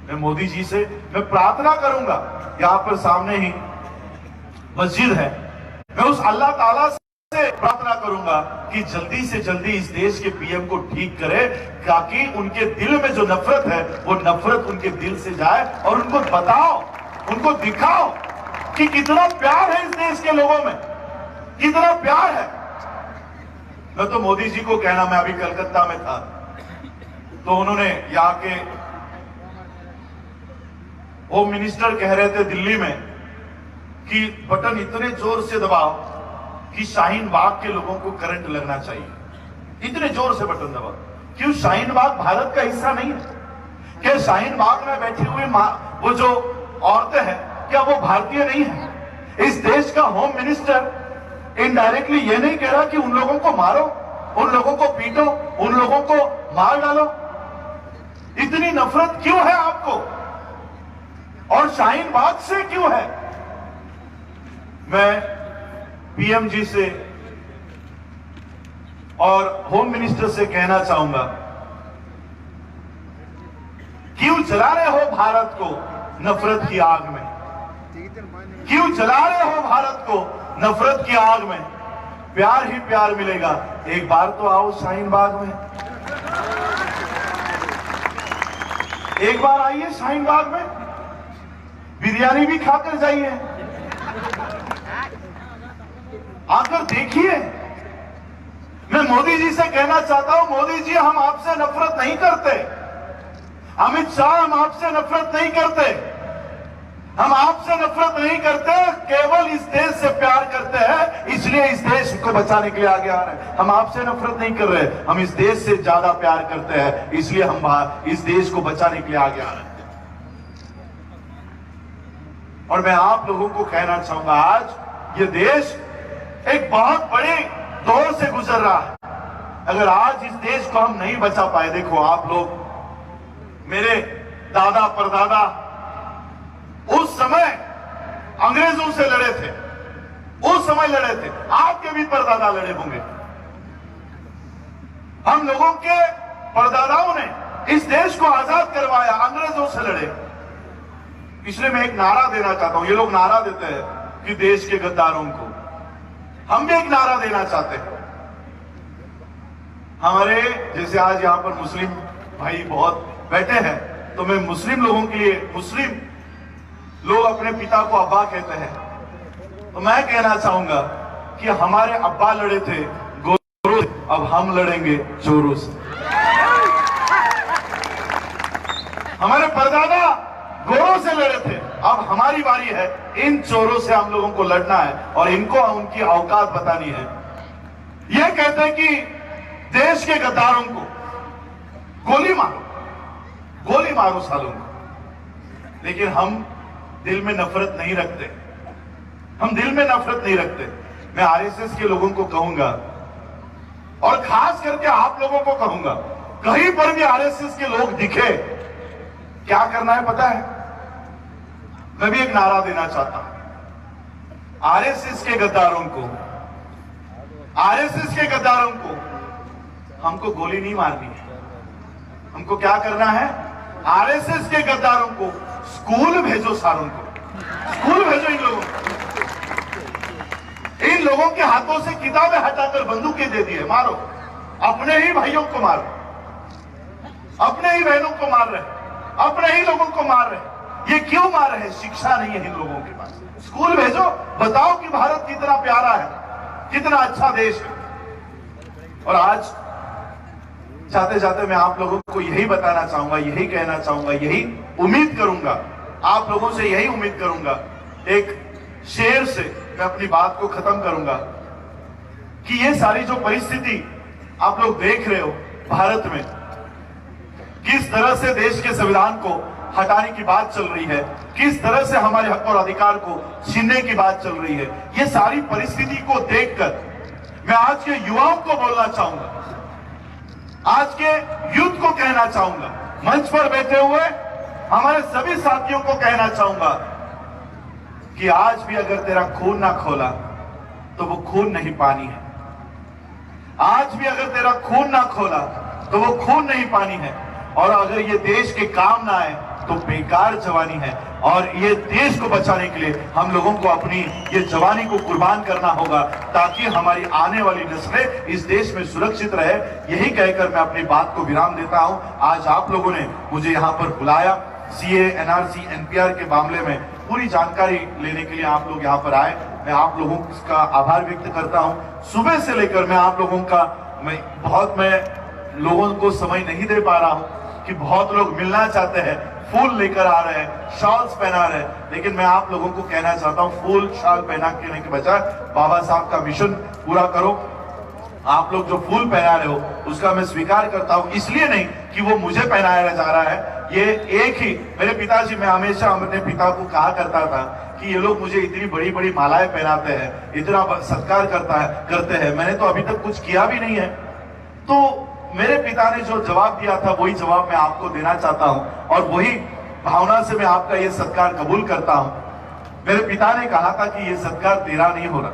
मैं मोदी जी से मैं प्रार्थना करूंगा, यहां पर सामने ही मस्जिद है, मैं उस अल्लाह ताला से प्रार्थना करूंगा कि जल्दी से जल्दी इस देश के पीएम को ठीक करे, ताकि उनके दिल में जो नफरत है वो नफरत उनके दिल से जाए और उनको बताओ, उनको दिखाओ कि कितना प्यार है इस देश के लोगों में, कितना प्यार है। मैं तो मोदी जी को कहना, मैं अभी कलकत्ता में था तो उन्होंने यहाँ के होम मिनिस्टर कह रहे थे दिल्ली में कि बटन इतने जोर से दबाओ कि शाहीन बाग के लोगों को करंट लगना चाहिए, इतने जोर से बटन दबाओ। क्यों शाहीन बाग भारत का हिस्सा नहीं है? क्या शाहीन बाग में बैठी हुई वो जो औरतें हैं, क्या वो भारतीय नहीं है? इस देश का होम मिनिस्टर इनडायरेक्टली ये नहीं कह रहा कि उन लोगों को मारो, उन लोगों को पीटो, उन लोगों को मार डालो? इतनी नफरत क्यों है आपको? और शाहीन बाग से क्यों है? मैं पीएम जी से और होम मिनिस्टर से कहना चाहूंगा, क्यों जला रहे हो भारत को नफरत की आग में? क्यों जला रहे हो भारत को नफरत की आग में? प्यार ही प्यार मिलेगा। एक बार तो आओ शाहीन बाग में, एक बार आइए शाहीन बाग में, बिरयानी भी खाकर जाइए, आकर देखिए। मैं मैं मोदी जी से कहना चाहता हूं, मोदी जी हम आपसे नफरत नहीं करते, अमित शाह हम आपसे नफरत नहीं करते, हम आपसे नफरत नहीं करते, केवल इस देश से प्यार करते हैं, इसलिए इस देश को बचाने के लिए आगे आ रहे हैं। हम आपसे नफरत नहीं कर रहे, हम इस देश से ज्यादा प्यार करते हैं, इसलिए हम इस देश को बचाने के लिए आगे आ रहे हैं। और मैं आप लोगों को कहना चाहूंगा, आज ये देश एक बहुत बड़े दौर से गुजर रहा है। अगर आज इस देश को हम नहीं बचा पाए, देखो आप लोग, मेरे दादा परदादा उस समय अंग्रेजों से लड़े थे, उस समय लड़े थे, आपके भी परदादा लड़े होंगे। हम लोगों के परदादाओं ने इस देश को आजाद करवाया, अंग्रेजों से लड़े। इसलिए मैं एक नारा देना चाहता हूं, ये लोग नारा देते हैं कि देश के गद्दारों को, हम भी एक नारा देना चाहते हैं। हमारे जैसे आज यहां पर मुस्लिम भाई बहुत बैठे हैं, तो मैं मुस्लिम लोगों के लिए, मुस्लिम लोग अपने पिता को अब्बा कहते हैं, तो मैं कहना चाहूंगा कि हमारे अब्बा लड़े थे गोरों से, अब हम लड़ेंगे चोरों से। हमारे परदादा गोरों से लड़े थे, अब हमारी बारी है, इन चोरों से हम लोगों को लड़ना है और इनको उनकी औकात बतानी है। ये कहते हैं कि देश के गद्दारों को गोली मारो, गोली मारो सालों को, लेकिन हम दिल में नफरत नहीं रखते, हम दिल में नफरत नहीं रखते। मैं आरएसएस के लोगों को कहूंगा और खास करके आप लोगों को कहूंगा, कहीं पर भी आरएसएस के लोग दिखे, क्या करना है पता है? मैं भी एक नारा देना चाहता हूं, आरएसएस के गद्दारों को, आरएसएस के गद्दारों को हमको गोली नहीं मारनी है, हमको क्या करना है? आरएसएस के गद्दारों को स्कूल भेजो, सारों को स्कूल भेजो। इन लोगों के हाथों से किताबें हटाकर बंदूकें दे दिए, मारो, अपने ही भाइयों को मारो, अपने ही बहनों को मार रहे, अपने ही लोगों को मार रहे। ये क्यों मार रहे? शिक्षा नहीं है इन लोगों के पास, स्कूल भेजो, बताओ कि भारत कितना प्यारा है, कितना अच्छा देश है। और आज जाते जाते मैं आप लोगों को यही बताना चाहूंगा, यही कहना चाहूंगा, यही उम्मीद करूंगा, आप लोगों से यही उम्मीद करूंगा, एक शेर से मैं अपनी बात को खत्म करूंगा कि ये सारी जो परिस्थिति आप लोग देख रहे हो भारत में, किस तरह से देश के संविधान को हटाने की बात चल रही है, किस तरह से हमारे हक और अधिकार को छीनने की बात चल रही है, ये सारी परिस्थिति को देखकर मैं आज के युवाओं को बोलना चाहूंगा, आज के यूथ को कहना चाहूंगा, मंच पर बैठे हुए हमारे सभी साथियों को कहना चाहूंगा कि आज भी अगर तेरा खून ना खोला तो वो खून नहीं पानी है, आज भी अगर तेरा खून ना खोला तो वो खून नहीं पानी है, और अगर ये देश के काम ना आए तो बेकार जवानी है। और ये देश को बचाने के लिए हम लोगों को अपनी ये जवानी को कुर्बान करना होगा, ताकि हमारी आने वाली नस्लें इस देश में सुरक्षित रहे। यही कहकर मैं अपनी बात को विराम देता हूं। आज आप लोगों ने मुझे यहां पर बुलाया, सीए, एनआरसी, एनपीआर के मामले में पूरी जानकारी लेने के लिए आप लोग यहां पर आए, मैं आप लोगों का आभार व्यक्त करता हूं। सुबह से लेकर मैं आप लोगों का मैं लोगों को समय नहीं दे पा रहा हूं कि बहुत लोग मिलना चाहते हैं, फूल लेकर आ रहे हैं, शॉल्स पहना रहे हैं, लेकिन मैं आप लोगों को कहना चाहता हूं, फूल शॉल पहना के बजाय बाबा साहब का मिशन पूरा करो। आप लोग जो फूल पहना रहे हो उसका मैं स्वीकार करता हूं, इसलिए नहीं कि वो मुझे पहनाया जा रहा है, ये एक ही मेरे पिताजी, मैं हमेशा अपने पिता को कहा करता था कि ये लोग मुझे इतनी बड़ी बड़ी मालाएं पहनाते हैं, इतना सत्कार करते हैं, मैंने तो अभी तक कुछ किया भी नहीं है। तो मेरे पिता ने जो जवाब दिया था वही जवाब मैं आपको देना चाहता हूं, और वही भावना से मैं आपका ये सत्कार कबूल करता हूं। मेरे पिता ने कहा था कि ये सत्कार तेरा नहीं हो रहा,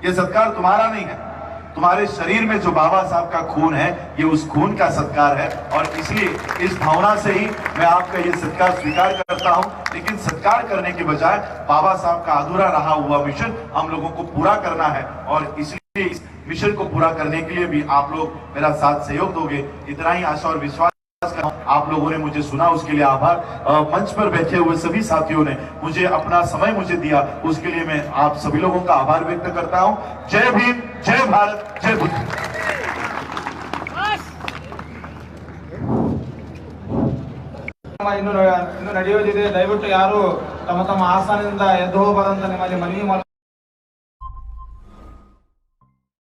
ये सत्कार तुम्हारा नहीं है, तुम्हारे शरीर में जो बाबा साहब का खून है ये उस खून का सत्कार है, और इसलिए इस भावना से ही मैं आपका ये सत्कार स्वीकार करता हूं। लेकिन सत्कार करने के बजाय बाबा साहब का अधूरा रहा हुआ मिशन हम लोगों को पूरा करना है, और इसलिए इस मिशन को पूरा करने के लिए भी आप लोग मेरा साथ सहयोग दोगे, इतना ही आशा और विश्वास करता हूं। आप लोगों ने मुझे सुना, उसके लिए आभार। मंच पर बैठे हुए सभी साथियों ने मुझे अपना समय मुझे दिया, उसके लिए मैं आप सभी लोगों का आभार व्यक्त करता हूं। जय भीम, जय भारत, जय बुद्ध। ಇನ್ನು ನಡೆಯೋದಿದೆ. ದಯವಿಟ್ಟು ಯಾರು ತಮ್ಮ ತಮ್ಮ ಆಸನದಿಂದ ಎದ್ದು ಹೋಗಬಾರಂತ ನಿಮ್ಮಲ್ಲಿ ಮನವಿ